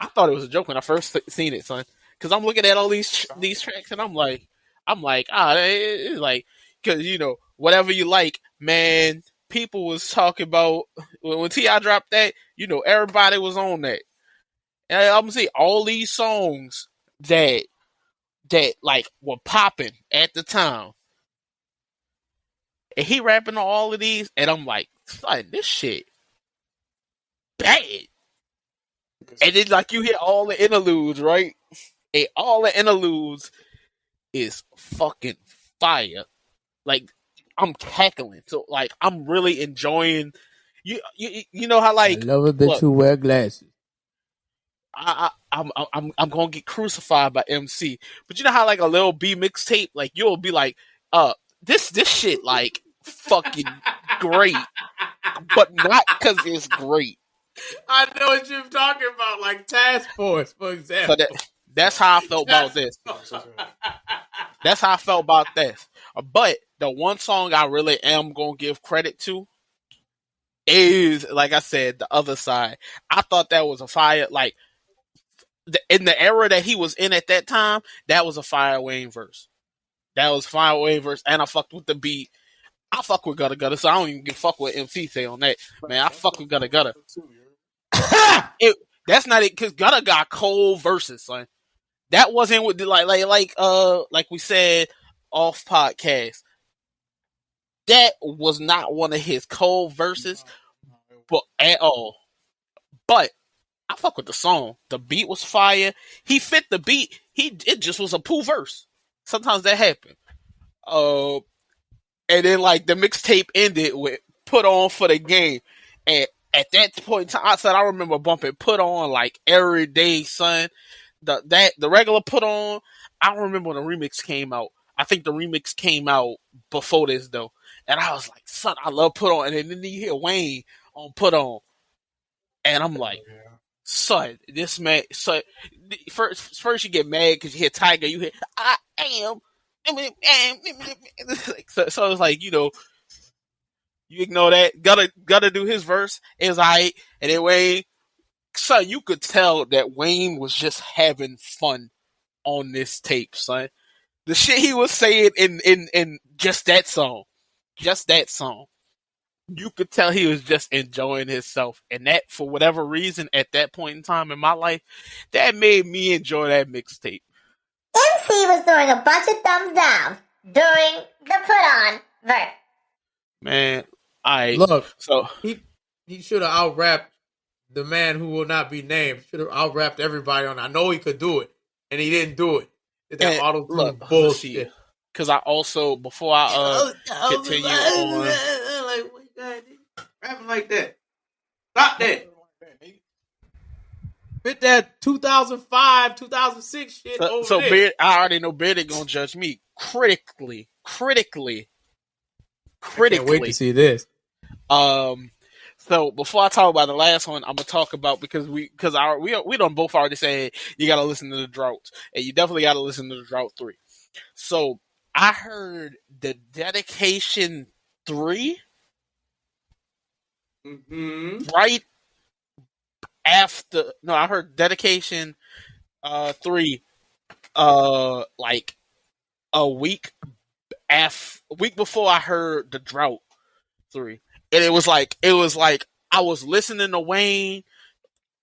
I thought it was a joke when I first seen it, son. Because I'm looking at all these tracks and I'm like, it's like, because whatever you like, man. People was talking about when T.I. dropped that. Everybody was on that. And I'm gonna say all these songs that like were popping at the time, and he rapping on all of these, and I'm like, son, this shit bad. And then like you hear all the interludes, right? And all the interludes is fucking fire. Like I'm cackling, so like I'm really enjoying. You know how like I love a bitch who wear glasses. I'm gonna get crucified by MC, but you know how like a Lil B mixtape, like you'll be like, this shit like fucking great, but not because it's great. I know what you're talking about, like Task Force, for example. So that's how I felt about this. That's how I felt about this. But the one song I really am gonna give credit to is, like I said, The Other Side. I thought that was a fire, like. In the era that he was in at that time, that was a fire Wayne verse. That was fine Wayne verse, and I fucked with the beat. I fuck with Gullah Gullah, so I don't even give a fuck what MC say on that. Man, I fuck with Gullah Gullah. That's not it, because Gullah got cold verses, son. That wasn't what like we said off podcast. That was not one of his cold verses, but at all. But I fuck with the song. The beat was fire. He fit the beat. It just was a poo verse. Sometimes that happen. And then like the mixtape ended with "Put On for the Game," and at that point in time, I remember bumping "Put On" like every day, son. The regular "Put On," I don't remember when the remix came out. I think the remix came out before this though, and I was like, son, I love "Put On," and then you hear Wayne on "Put On," and I'm like, son, this man. So first you get mad because you hear Tiger, you hear "I am." So it's like, you ignore that. Gotta do his verse. Is alright, and then Wayne. So you could tell that Wayne was just having fun on this tape, son. The shit he was saying in just that song, you could tell he was just enjoying himself, and that for whatever reason at that point in time in my life, that made me enjoy that mixtape. MC was throwing a bunch of thumbs down during the put-on verse. Man, Look, so he should have out-rapped the man who will not be named. Should have out-rapped everybody on. I know he could do it, and he didn't do it. That auto-tune bullshit. Because I also, before I continue on, like, what you got rapping like that? Stop that. Fit that 2005, 2006 shit over so there. Beard, I already know Bearded gonna judge me critically. I can't wait to see this. So before I talk about the last one, I'm gonna talk about because we done both already said you gotta listen to the droughts, and you definitely gotta listen to the Drought 3. So I heard the Dedication 3 right after. No, I heard Dedication 3 like a week before I heard the Drought 3. And it was like I was listening to Wayne,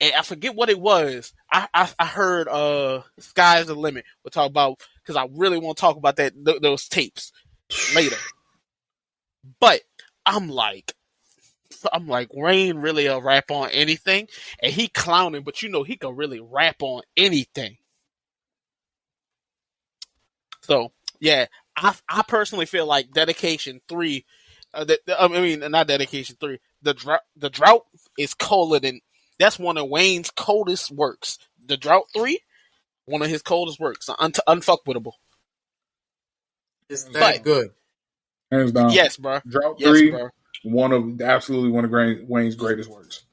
and I forget what it was. I heard "Sky's the Limit." We'll talk about, because I really want to talk about those tapes later. But I'm like Wayne really a rap on anything, and he clowning, but he can really rap on anything. So yeah, I personally feel like Dedication 3. Not Dedication 3. The Drought is colder than. That's one of Wayne's coldest works. The Drought 3, one of his coldest works. Unfuckwittable. It's that good. Hands down. Yes, bro. Drought 3, bro. Absolutely one of Wayne's greatest works.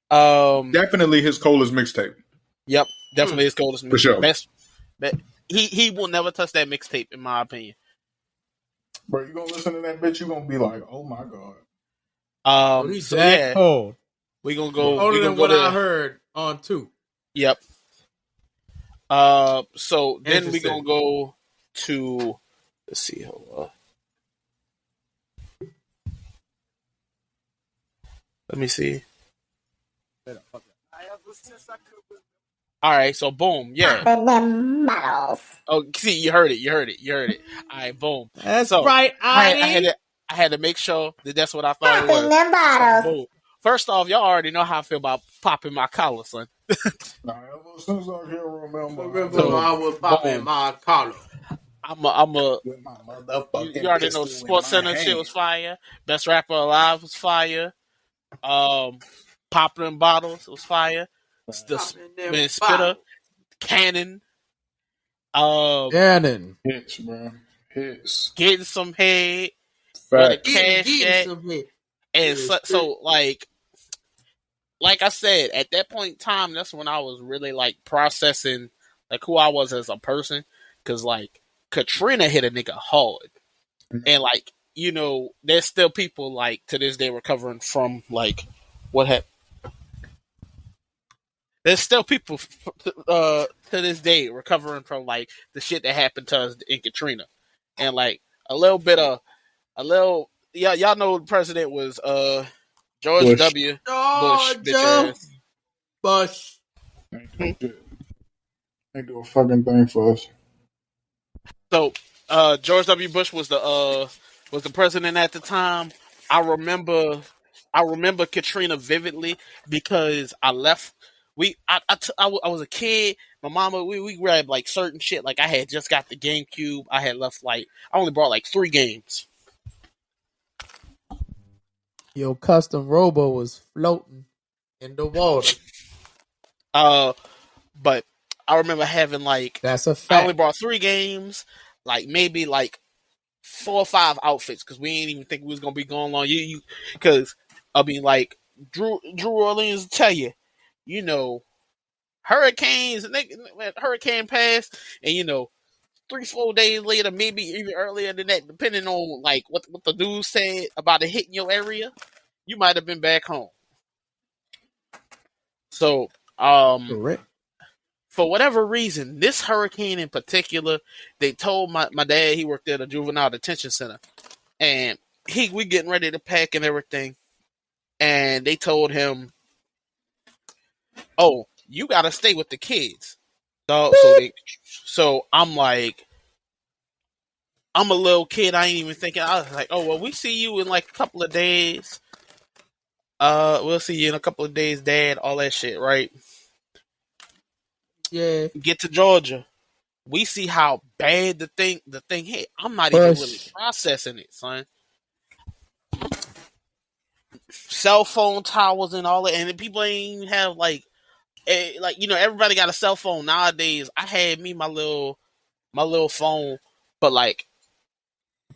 Definitely his coldest mixtape. Yep, definitely his coldest mixtape. For sure. Best. He will never touch that mixtape, in my opinion. Bro, you gonna listen to that bitch, you gonna be like, oh my god. He's that cold. We gonna go older than what I heard on 2. Yep. So then we gonna go to, let's see, hold on. Let me see. All right, so boom, yeah. Oh, see, you heard it. All right, boom. That's so, right. I had to make sure that's what I thought it was. So, first off, y'all already know how I feel about popping my collar, son. Since I can remember, I was popping my collar. I'm a. You already know the Sports Center shit was fire. Best Rapper Alive was fire. Popping Bottles was fire. The Spitter, Cannon. Hits, bro. Hits. Getting some head. Getting some head. And so like I said, at that point in time, that's when I was really like processing like who I was as a person. Cause like Katrina hit a nigga hard. And like, there's still people like to this day recovering from like what happened. There's still people to this day recovering from like the shit that happened to us in Katrina, and like a little y'all know the president was George Bush. W. Bush, bitch Georgia ass. Bush. Ain't do shit. Ain't do a fucking thing for us. So George W. Bush was the president at the time. I remember Katrina vividly because I left. I was a kid. My mama, we grabbed like certain shit. Like I had just got the GameCube. I had left like I only brought like 3 games. Your custom robo was floating in the water. But I remember having like That's a I fact. only brought 3 games, like maybe like 4 or 5 outfits because we ain't even think we was gonna be going long. You because I mean like Drew Orleans will tell you, you know, hurricanes, hurricane passed, and you know, 3-4 days later, maybe even earlier than that, depending on like what the news said about it hitting your area, you might have been back home. So, Correct. for whatever reason, this hurricane in particular, they told my dad, he worked at a juvenile detention center, and we getting ready to pack and everything, and they told him, "Oh, you gotta stay with the kids." So I'm like, I'm a little kid. I ain't even thinking. I was like, "Oh well, we see you in like a couple of days. We'll see you in a couple of days, Dad." All that shit, right? Yeah. Get to Georgia. We see how bad the thing hit. I'm not even really processing it, son. Cell phone towers and all that, and people ain't even have like you know, everybody got a cell phone nowadays. I had me my little phone, but like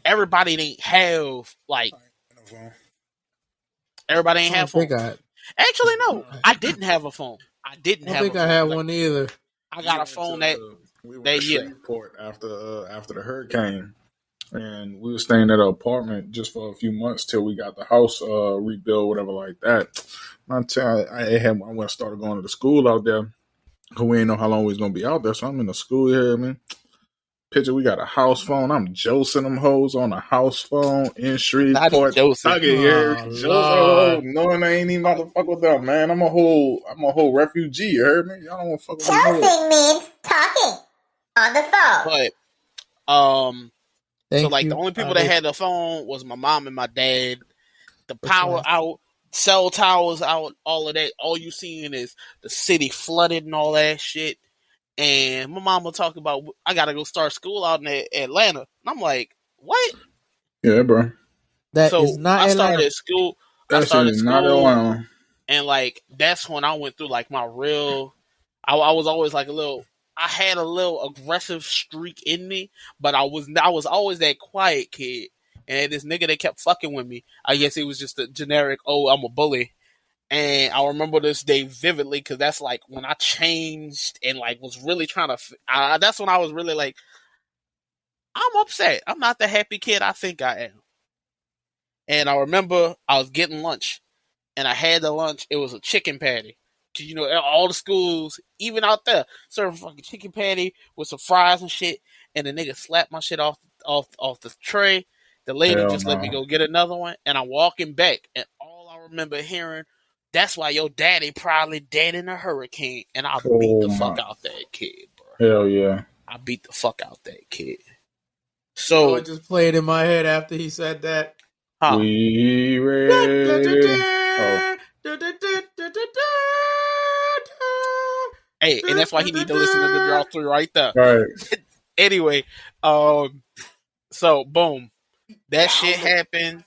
everybody didn't have like everybody ain't have phones. Actually, no, I didn't have a phone. I didn't have. I think I had one either. I got a phone that year. Shreveport after the hurricane, and we were staying at an apartment just for a few months till we got the house rebuilt, whatever like that. I went and started going to the school out there because we didn't know how long we was gonna be out there. So I'm in the school here, man. Picture, we got a house phone. I'm josing them hoes on a house phone in Shreveport. Knowing I ain't even about to fuck with them, man. I'm a whole refugee. You heard me? Y'all don't want to fuck with me. Josing means talking on the phone. But so like the only people that had the phone was my mom and my dad. The power out, cell towers out, all of that. All you seeing is the city flooded and all that shit. And my mom will talk about, I gotta go start school out in Atlanta. And I'm like, what? Yeah, bro. That is not I Atlanta. started school. Not Atlanta. And like that's when I went through like my real. I was always like I had a little aggressive streak in me, but I was always that quiet kid. And this nigga that kept fucking with me, I guess it was just a generic, oh, I'm a bully. And I remember this day vividly because that's like when I changed and like was really trying to. That's when I was really like, I'm upset. I'm not the happy kid I think I am. And I remember I was getting lunch, and I had the lunch. It was a chicken patty. Cause you know all the schools, even out there, serving fucking chicken patty with some fries and shit. And the nigga slapped my shit off the tray. The lady let me go get another one, and I'm walking back, and all I remember hearing, "That's why your daddy probably dead in a hurricane." And I beat the fuck out that kid, bro. Hell yeah. I beat the fuck out that kid. So it just played in my head after he said that. Huh. We ready. Hey, and that's why he need to listen to the Draw 3 right there. Right. Anyway, so boom. That shit happened.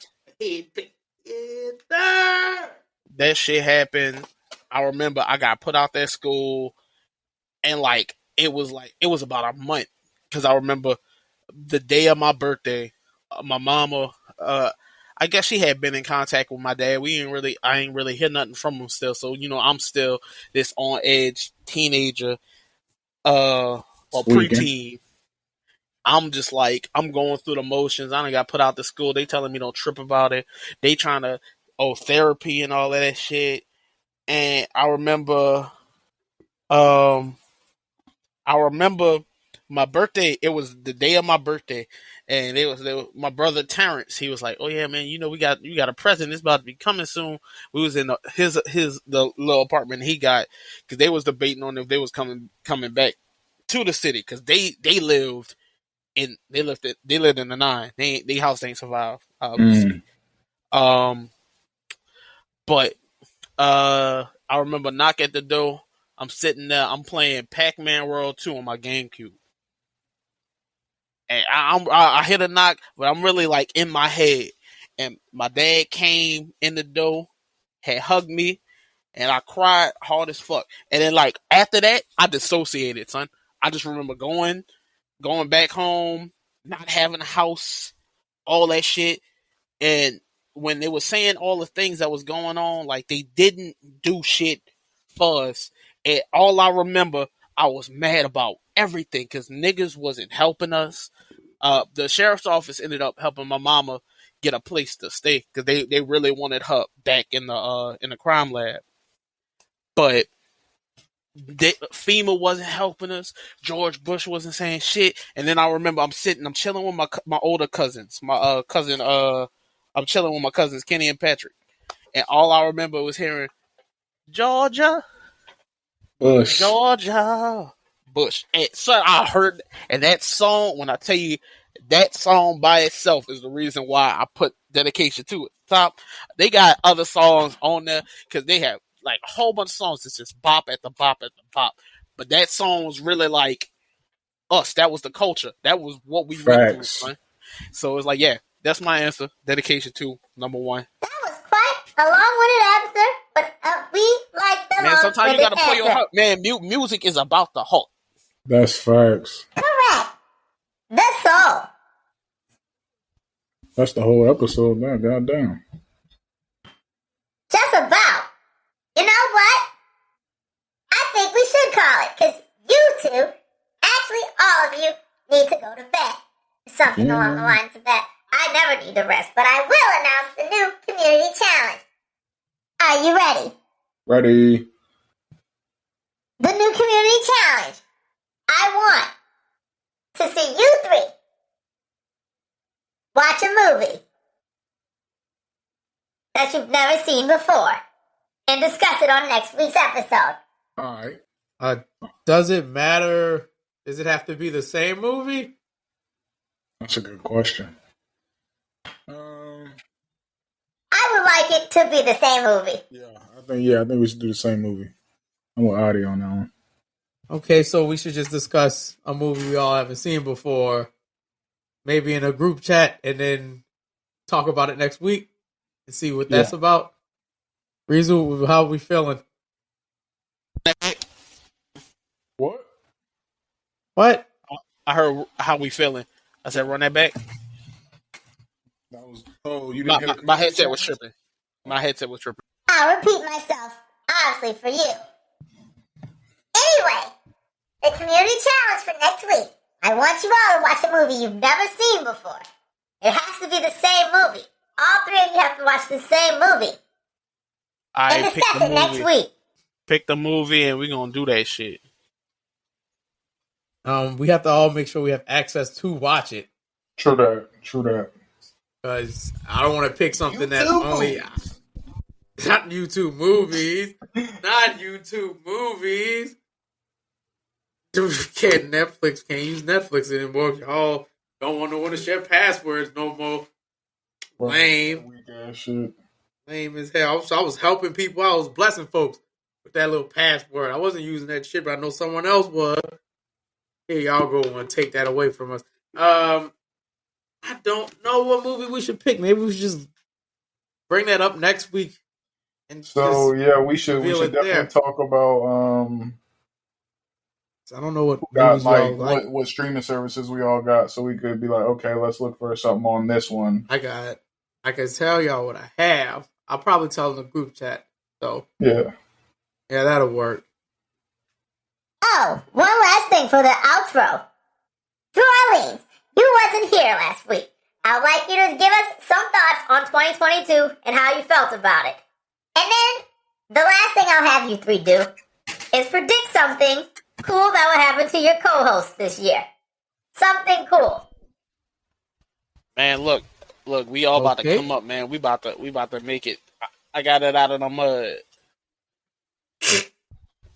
That shit happened. I remember I got put out that school, and it was about a month because I remember the day of my birthday, my mama, I guess she had been in contact with my dad. I ain't really hear nothing from him still. So, you know, I'm still this on edge teenager, or preteen. I'm just like, I'm going through the motions. I done got put out to school. They telling me don't trip about it. They trying to, therapy and all of that shit. And I remember I remember my birthday. It was the day of my birthday, and it was my brother Terrence. He was like, "Oh yeah, man, you got a present. It's about to be coming soon." We was in the little apartment he got because they was debating on if they was coming back to the city because they lived in the 9. They house ain't survived obviously. But I remember knock at the door. I'm sitting there. I'm playing Pac-Man World 2 on my GameCube. And I hit a knock, but I'm really like in my head. And my dad came in the door, had hugged me, and I cried hard as fuck. And then like after that, I dissociated, son. I just remember going back home, not having a house, all that shit. And when they were saying all the things that was going on, like they didn't do shit for us. And all I remember, I was mad about everything because niggas wasn't helping us. The sheriff's office ended up helping my mama get a place to stay because they really wanted her back in the crime lab. But FEMA wasn't helping us. George Bush wasn't saying shit. And then I remember I'm chilling with my older cousins. I'm chilling with my cousins Kenny and Patrick, and all I remember was hearing Georgia. Bush. Georgia Bush. And so I heard, and that song, when I tell you, that song by itself is the reason why I put dedication to it. Top, they got other songs on there because they have like a whole bunch of songs that's just bop at the bop at the bop. But that song was really like us. That was the culture. That was what we went through. Right? So it's like, yeah, that's my answer. Dedication to number 1. That was quite a long-winded answer, but we like the man, sometimes you gotta play your heart. Man, music is about the heart. That's facts. Correct. That's all. That's the whole episode, man. Goddamn. Just about. You know what? I think we should call it, because you two, actually all of you, need to go to bed. Something along the lines of that. I never need to rest, but I will announce the new community challenge. Are you ready? Ready. The new community challenge. I want to see you 3 watch a movie that you've never seen before and discuss it on next week's episode. All right. Does it matter? Does it have to be the same movie? That's a good question. I would like it to be the same movie. I think we should do the same movie. I'm with O.D.D.I on that one. Okay, so we should just discuss a movie we all haven't seen before, maybe in a group chat, and then talk about it next week and see what that's about. Reason, how are we feeling? What? I heard how we feeling. I said run that back. That was you didn't hear my headset was tripping. My headset was tripping. I'll repeat myself, obviously, for you. Anyway, the community challenge for next week. I want you all to watch a movie you've never seen before. It has to be the same movie. All 3 of you have to watch the same movie. And discuss it next week. Pick the movie and we're going to do that shit. We have to all make sure we have access to watch it. True that. Because I don't want to pick something that's only... Not YouTube movies. Not YouTube movies. Dude, can't use Netflix anymore. Y'all don't want to want to share passwords no more. Lame. Weak ass shit. Lame as hell. I was helping people. I was blessing folks with that little password. I wasn't using that shit, but I know someone else was. Here, y'all go and take that away from us. I don't know what movie we should pick. Maybe we should just bring that up next week. And so yeah, we should definitely talk about. I don't know what got what streaming services we all got, so we could be like, okay, let's look for something on this one. I can tell y'all what I have. I'll probably tell in the group chat. So yeah, that'll work. Oh, one last thing for the outro. Drew Orleans, you wasn't here last week. I'd like you to give us some thoughts on 2022 and how you felt about it. And then, the last thing I'll have you 3 do is predict something cool that will happen to your co-host this year. Something cool. Man, look, we all about to come up, man. We about to make it. I got it out of the mud.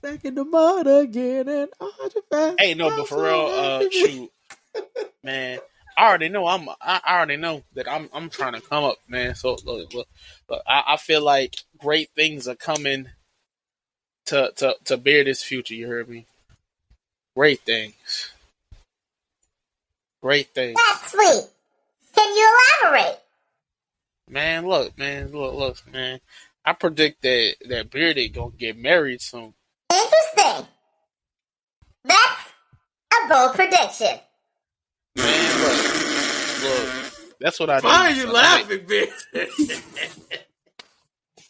Back in the mud again, and hey, no, but for real, shoot, man. I already know that I'm trying to come up, man. So look, I feel like great things are coming to bear this future. You heard me? Great things. That's sweet. Can you elaborate? Man, look, man. I predict that Bearded gonna get married soon. Interesting. That's a bold prediction. Man, look. That's what I do. Why are you laughing, bitch?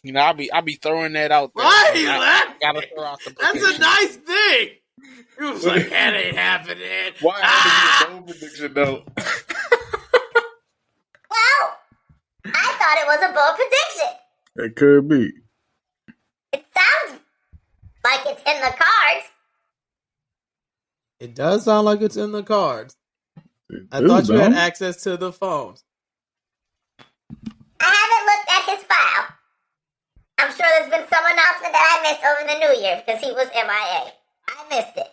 You know, I be throwing that out there. Why are you laughing? Gotta throw out the That's a nice thing. He was like, that ain't happening. Why had to be a bold prediction, though? Well, I thought it was a bold prediction. It could be. It sounds like it's in the cards. It does sound like it's in the cards. I thought you had access to the phones. I haven't looked at his file. I'm sure there's been some announcement that I missed over the New Year because he was MIA. I missed it.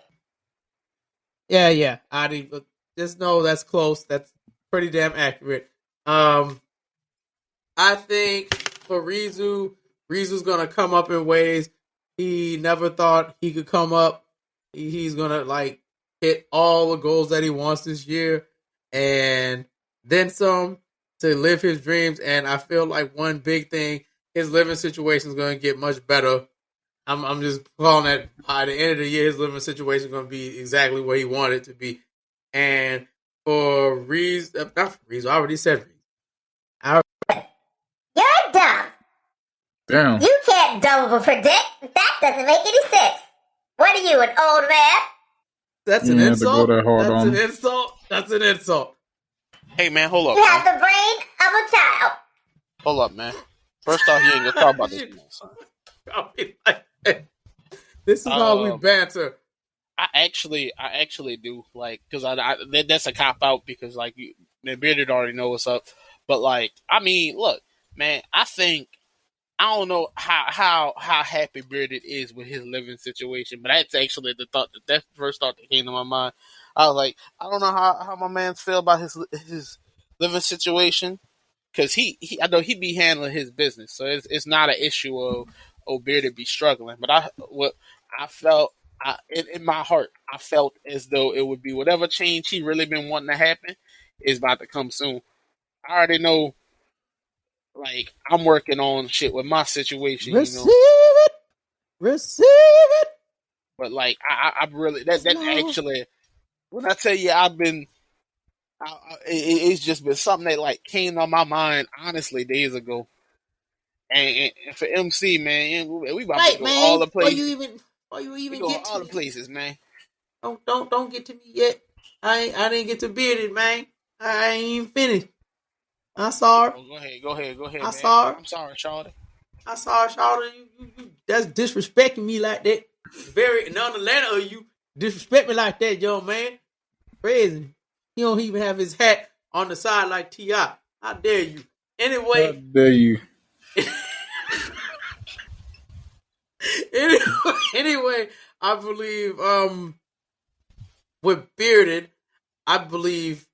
Yeah. Adi, just know that's close. That's pretty damn accurate. I think for Rizu's gonna come up in ways he never thought he could come up. He's gonna like hit all the goals that he wants this year and then some to live his dreams. And I feel like one big thing, his living situation is going to get much better. I'm just calling that by the end of the year, his living situation is going to be exactly where he wanted it to be. And for Reese, not for Reese, I already said Reese. You're dumb. Damn. You can't double predict. That doesn't make any sense. What are you, an old man? That's an insult. That's an insult. Hey, man, hold up. You have the brain of a child. Hold up, man. First off, you ain't gonna talk about this, son. This is how we banter. I actually do, like, because that's a cop out because, like, Bearded already know what's up. But, like, I mean, look, man, I don't know how happy Bearded is with his living situation, but that's actually that's the first thought that came to my mind. I was like, I don't know how my man feel about his living situation, because I know he be handling his business, so it's not an issue of Bearded be struggling. But I felt in my heart, I felt as though it would be whatever change he really been wanting to happen is about to come soon. I already know. Like, I'm working on shit with my situation, Receive it. But, like, I really, that actually, when I tell you it's just been something that, like, came on my mind, honestly, days ago. And for MC, man, we about to go all the places. Before you even go get to all the places, man. Don't get to me yet. I didn't get to Bearded, man. I ain't even finished. I'm sorry. Oh, go ahead. I'm sorry. I'm sorry, Shawty. I'm sorry, Shawty. You that's disrespecting me like that. Very none of that of you disrespect me like that, young man. Crazy. He don't even have his hat on the side like T.I. How dare you? Anyway. How dare you? Anyway, I believe with Bearded, I believe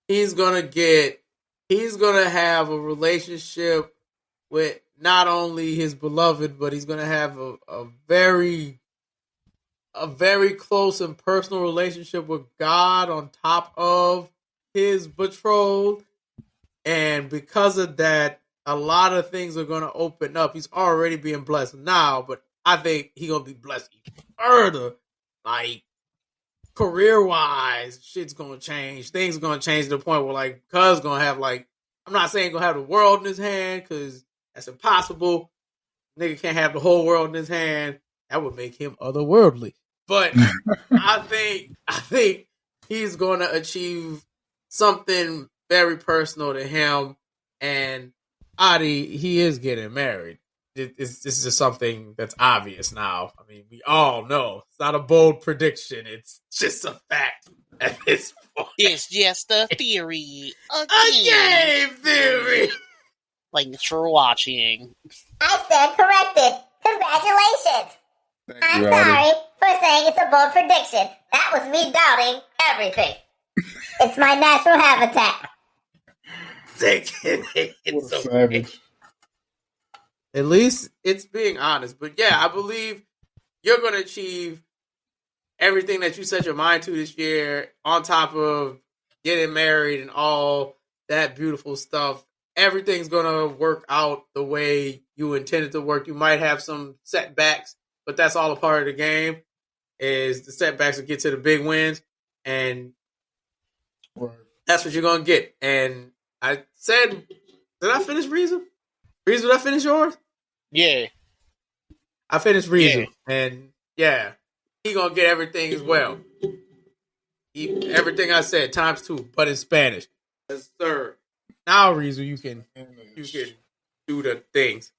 he's gonna have a relationship with not only his beloved, but he's gonna have a very close and personal relationship with God on top of his betrothed. And because of that, a lot of things are gonna open up. He's already being blessed now, but I think he's gonna be blessed even further. Like, career-wise, shit's gonna change. Things are gonna change to the point where, like, Cuz gonna have, like, I'm not saying gonna have the world in his hand, because that's impossible. Nigga can't have the whole world in his hand. That would make him otherworldly. But I think he's gonna achieve something very personal to him. And Adi, he is getting married. this is just something that's obvious now. I mean, we all know it's not a bold prediction. It's just a fact at this point. It's just a theory. A game theory. Thanks for watching. I stand corrected. Congratulations. I'm sorry for saying it's a bold prediction. That was me doubting everything. It's my natural habitat. It's so savage. At least it's being honest. But yeah, I believe you're going to achieve everything that you set your mind to this year, on top of getting married and all that beautiful stuff. Everything's going to work out the way you intended to work. You might have some setbacks, but that's all a part of the game, is the setbacks to get to the big wins. And that's what you're going to get. And I said, did I finish Reason? Reason, did I finish yours? Yeah. I finished Reason. Yeah. And yeah, he going to get everything as well. Everything I said, ×2, but in Spanish. Yes, sir. Now, Reason, you can do the things.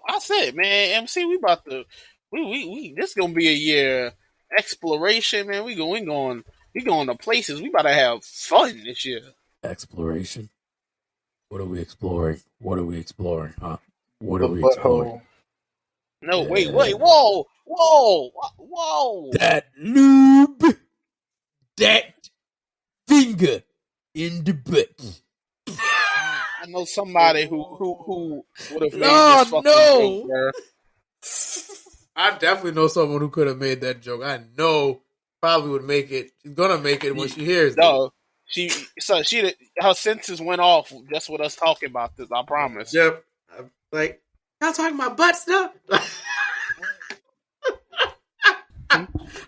I said, man, MC, we about to, we this is going to be a year exploration, man. We going to places. We about to have fun this year. Exploration. What are we exploring? Huh? What are we exploring? No, wait, whoa. That lube, that finger in the butt. I know somebody who would have made this fucking joke. I definitely know someone who could have made that joke. I know probably would make it. She's gonna make it when she hears it. Her senses went off just with us talking about this. I promise. Yep. Like, y'all talking about butt stuff?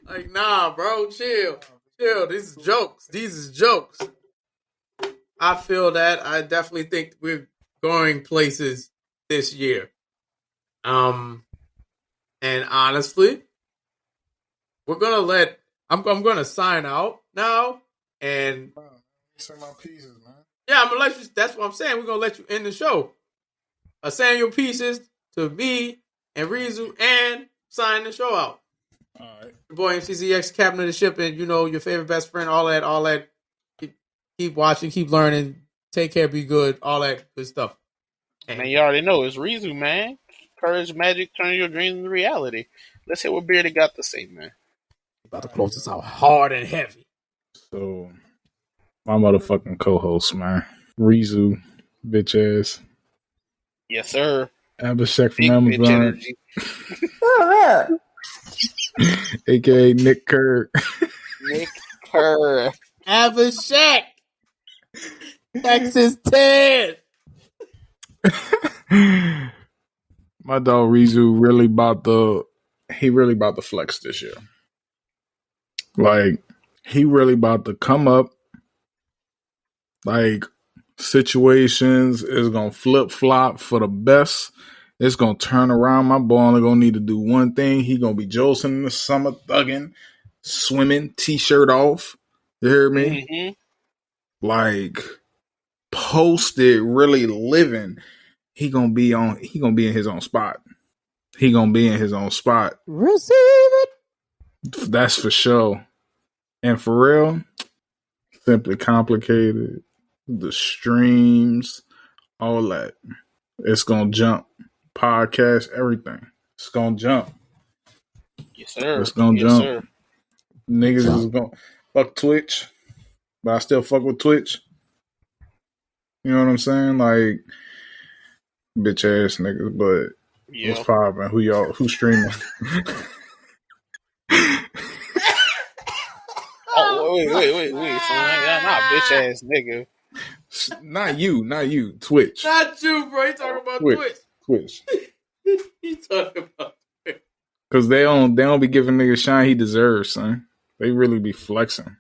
Like, nah, bro, chill. These is jokes. I feel that. I definitely think we're going places this year. And honestly, we're gonna I'm gonna sign out now. And say my pieces, man. Yeah, I'm gonna let you. That's what I'm saying. We're gonna let you end the show. Saying your pieces to me and Rizu, and sign the show out. All right. Your boy MCZX, captain of the ship, and your favorite best friend. All that. Keep watching, keep learning. Take care, be good. All that good stuff. Man, you already know it's Rizu, man. Courage, magic, turn your dreams into reality. Let's hear what Bearded got to say, man. About to close this out hard and heavy. So, my motherfucking co-host, man, Rizu, bitch ass. Yes, sir. Abhishek from Amazon. AKA Nick Kerr. Nick Kerr. Abhishek. Texas 10. My dog Rizu really about to flex this year. Like, he really about to come up. Like, situations is gonna flip flop for the best. It's gonna turn around. My boy only gonna need to do one thing. He gonna be Jolson in the summer, thugging, swimming, t-shirt off. You hear me? Mm-hmm. Like, posted, really living. He gonna be in his own spot. Receive it. That's for sure. And for real, Simply Complicated, the streams, all that. It's gonna jump. Podcast, everything. It's gonna jump. Yes, sir. It's gonna jump. Sir. Niggas is gonna fuck Twitch, but I still fuck with Twitch. You know what I'm saying? Like, bitch ass niggas, but what's poppin'? Who streaming? Wait. So not bitch ass nigga. Not you. Twitch. Not you, bro. You talking about Twitch. You talking about Twitch? Because they don't be giving niggas shine he deserves, son. They really be flexing.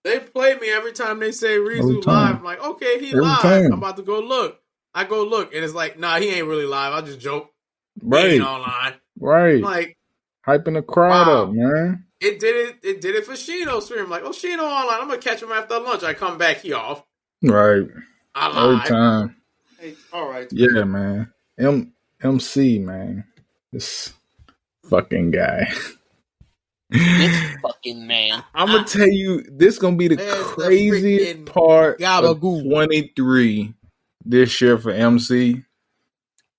They play me every time they say Rizu live. I'm like, okay, he live. I'm about to go look. I go look, and it's like, nah, he ain't really live. I just joke. Right. He ain't online. Right. I'm like, hyping the crowd up, man. It did it for Shino's stream. Like, oh, Shino online. I'm gonna catch him after lunch. I come back, he off. Right. I live. Every time. Hey, all right. Yeah, man. MC, man. This fucking guy. This fucking man. I'm gonna tell you, this gonna be the craziest part of 23 this year for MC.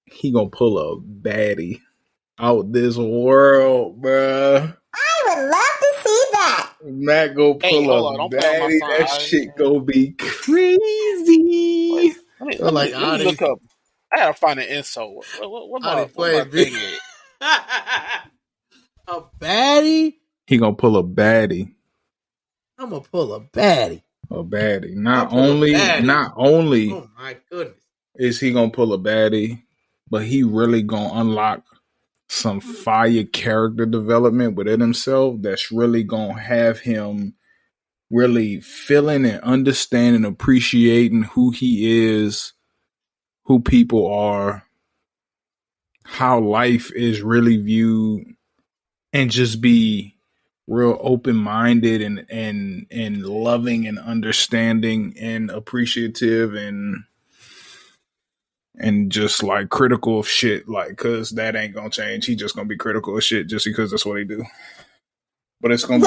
He gonna pull a baddie out this world, bruh. I would love to see that. Matt go pull a baddie. That shit gonna be crazy. Let me look up. I gotta find an insult. What my thing is? A baddie? He gonna pull a baddie. I'm gonna pull a baddie. A baddie. Not only. Oh my goodness. Is he gonna pull a baddie, but he really gonna unlock some fire character development within himself that's really gonna have him really feeling and understanding, appreciating who he is, who people are, how life is really viewed, and just be real open-minded and loving and understanding and appreciative and just like critical of shit, like, cause that ain't gonna change. He just gonna be critical of shit just because that's what he do. But it's gonna be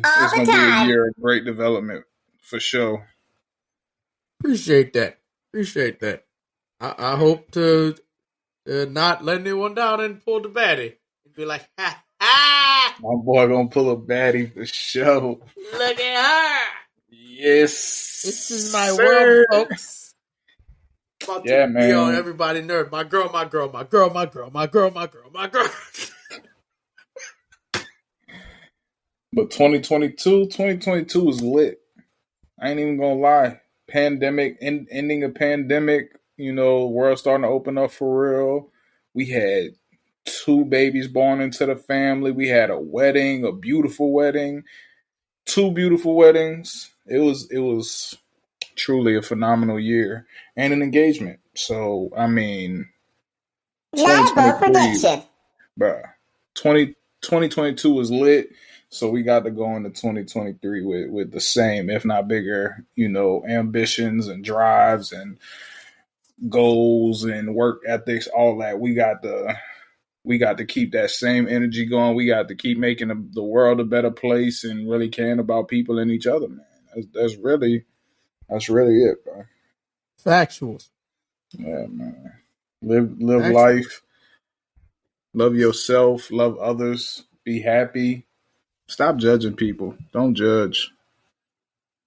a year of great development for sure. Appreciate that. I hope to not let anyone down and pull the baddie. Be like, ha ha! My boy gonna pull a baddie for sure. Look at her. Yes, this is my world, folks. About to man. Be on everybody nerd. My girl. But 2022 is lit. I ain't even gonna lie. Pandemic, ending a pandemic, world starting to open up for real. We had 2 babies born into the family. We had a wedding, a beautiful wedding, 2 beautiful weddings. It was truly a phenomenal year and an engagement. So, I mean, 2022 was lit. So we got to go into 2023 with the same, if not bigger, ambitions and drives and goals and work ethics, all that. We got to keep that same energy going. We got to keep making the world a better place and really caring about people and each other, man. That's really it, bro. Factuals. Yeah, man. Live life. Love yourself. Love others. Be happy. Stop judging people. Don't judge.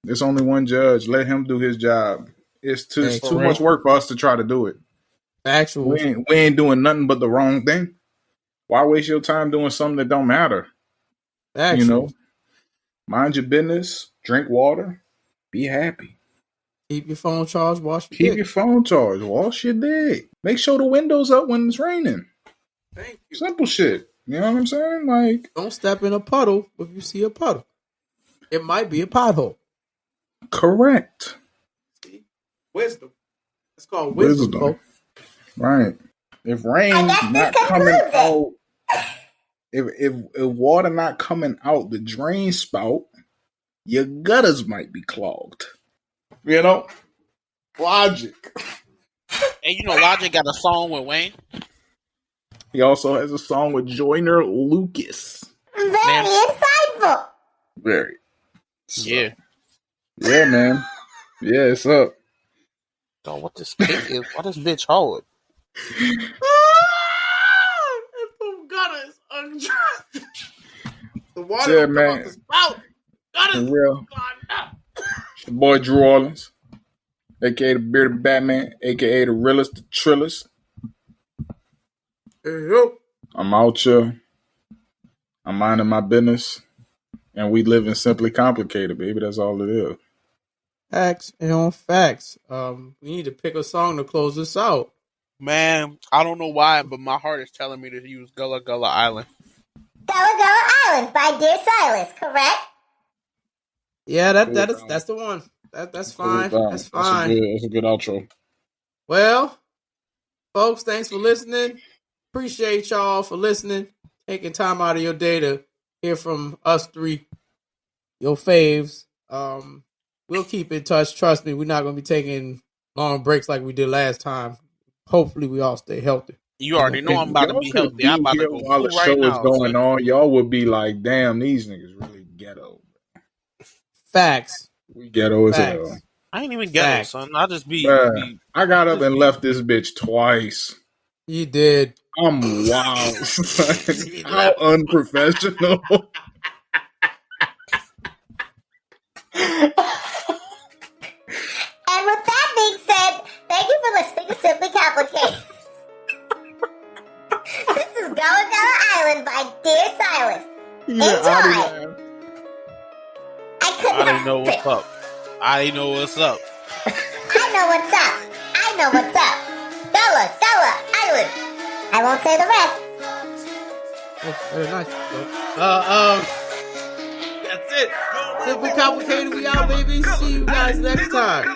There's only one judge. Let him do his job. It's too much work for us to try to do it. Factuals. We ain't doing nothing but the wrong thing. Why waste your time doing something that don't matter? Factuals. Mind your business. Drink water. Be happy. Keep your phone charged. Wash your dick. Make sure the window's up when it's raining. Thank you. Simple shit. You know what I'm saying? Like, don't step in a puddle if you see a puddle. It might be a pothole. Correct. See? Wisdom. It's called wisdom. Right. If rain not coming out, if water not coming out the drain spout, your gutters might be clogged. Logic. And Logic got a song with Wayne. He also has a song with Joyner Lucas. Very insightful. Very. So. Yeah. Yeah, man. Yeah, it's up. Oh, what this bitch is? What this bitch hold? The water man. Out the spout. For real. The boy Drew Orleans, a.k.a. the Bearded Batman, a.k.a. the realest, the trillest. I'm out here. I'm minding my business. And we live in Simply Complicated, baby. That's all it is. Facts and on facts. We need to pick a song to close this out. Man, I don't know why, but my heart is telling me to use Gullah Gullah Island. Gullah Gullah Island by Dear Silas, correct? Yeah, that's the one. That's fine. That's fine. That's a good outro. Well, folks, thanks for listening. Appreciate y'all for listening, taking time out of your day to hear from us 3, your faves. We'll keep in touch. Trust me, we're not going to be taking long breaks like we did last time. Hopefully, we all stay healthy. You already know I'm about to be healthy. I'm about to go while the show is going on. Y'all would be like, "Damn, these niggas really ghetto." Facts. We ghetto as hell. I ain't even ghetto, son. I just be. I got up and left this bitch twice. You did. I'm wild. How unprofessional. And with that being said, thank you for listening to Simply Complicated. This is Gullah Gullah Island by Dear Silas. Enjoy. I didn't know what's up. I didn't know what's up. I know what's up. I know what's up. Gullah Gullah Island. I won't say the rest. Very nice. That's it. Simply Complicated. We out, baby. See you guys next time.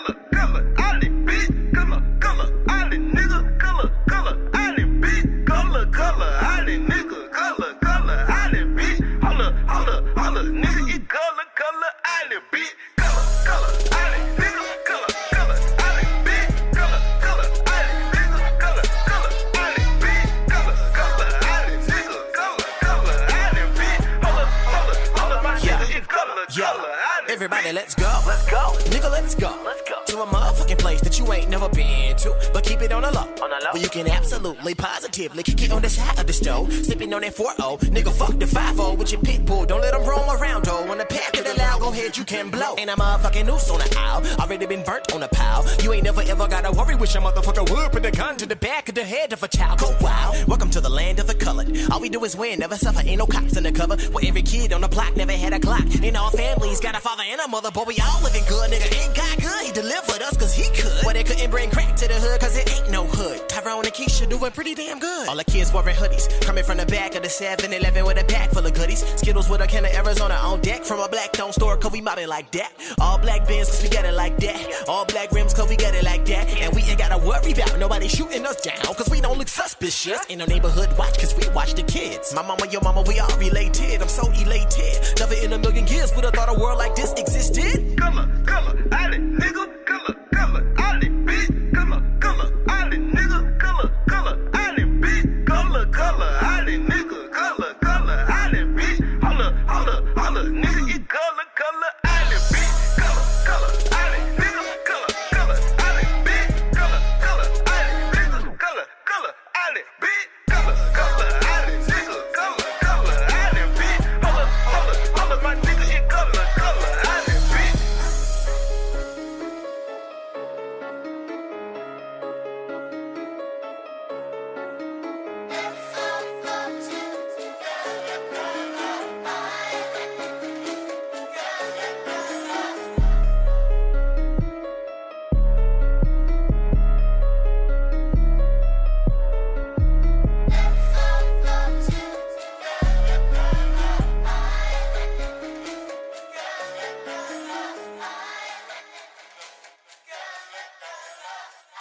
Everybody, let's go. Let's go. Nigga, let's go. Let's go. To a motherfucking place that you ain't never been to. But keep it on the low. Where you can absolutely, positively kick it on the side of the stove. Sipping on that 4-0. Nigga, fuck the 5-0 with your pit bull. Don't let them roam around, though. When the pack of the loud, go ahead, you can blow. Ain't a motherfucking noose on the aisle. Already been burnt on a pile. You ain't never ever gotta worry. Wish a motherfucker would put a gun to the back of the head of a child. Go wild. Welcome to the land of the colored. All we do is win, never suffer. Ain't no cops in the cover. Where every kid on the block never had a clock. And all families got a father and a mother, but we all living good. Nigga ain't got good. He delivered us cause he could. But they couldn't bring crack to the hood cause it ain't no hood. Tyrone and Keisha doing pretty damn good. All the kids wearing hoodies. Coming from the back of the 7-Eleven with a bag full of goodies. Skittles with a can of Arizona on deck. From a black tone store cause we mobbing like that. All black bins cause we got it like that. All black rims cause we got it like that. And we ain't gotta worry about nobody shooting us down cause we don't look suspicious. Ain't no neighborhood watch cause we watch the kids. My mama, your mama, we all related. I'm so elated. Never in a million years would have thought a world like this existed. Gullah, Gullah Island, nigga. Gullah, Gullah Island, bitch. Gullah, Gullah Island, nigga. Gullah, Gullah Island, bitch. Gullah, Gullah Island, nigga. Gullah, Gullah Island, bitch. Holla, holla, holla, nigga. It Gullah, Gullah Island, bitch. Gullah, Gullah Island, nigga. Gullah, Gullah Island, bitch. Gullah, Gullah Island, nigga. Gullah, Gullah Island, bitch. Gullah, Gullah Island, nigga. Gullah, Gullah Island, bitch. Holla, holla, holla, my nigga. It Gullah, Gullah Island, bitch.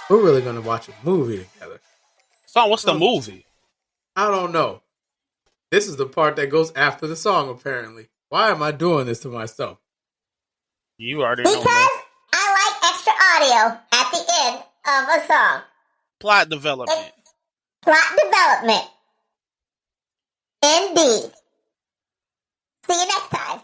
We're really gonna watch a movie together. So what's the movie? I don't know. This is the part that goes after the song, apparently. Why am I doing this to myself? You already know. Because I like extra audio at the end of a song. Plot development. Plot development. Indeed. See you next time.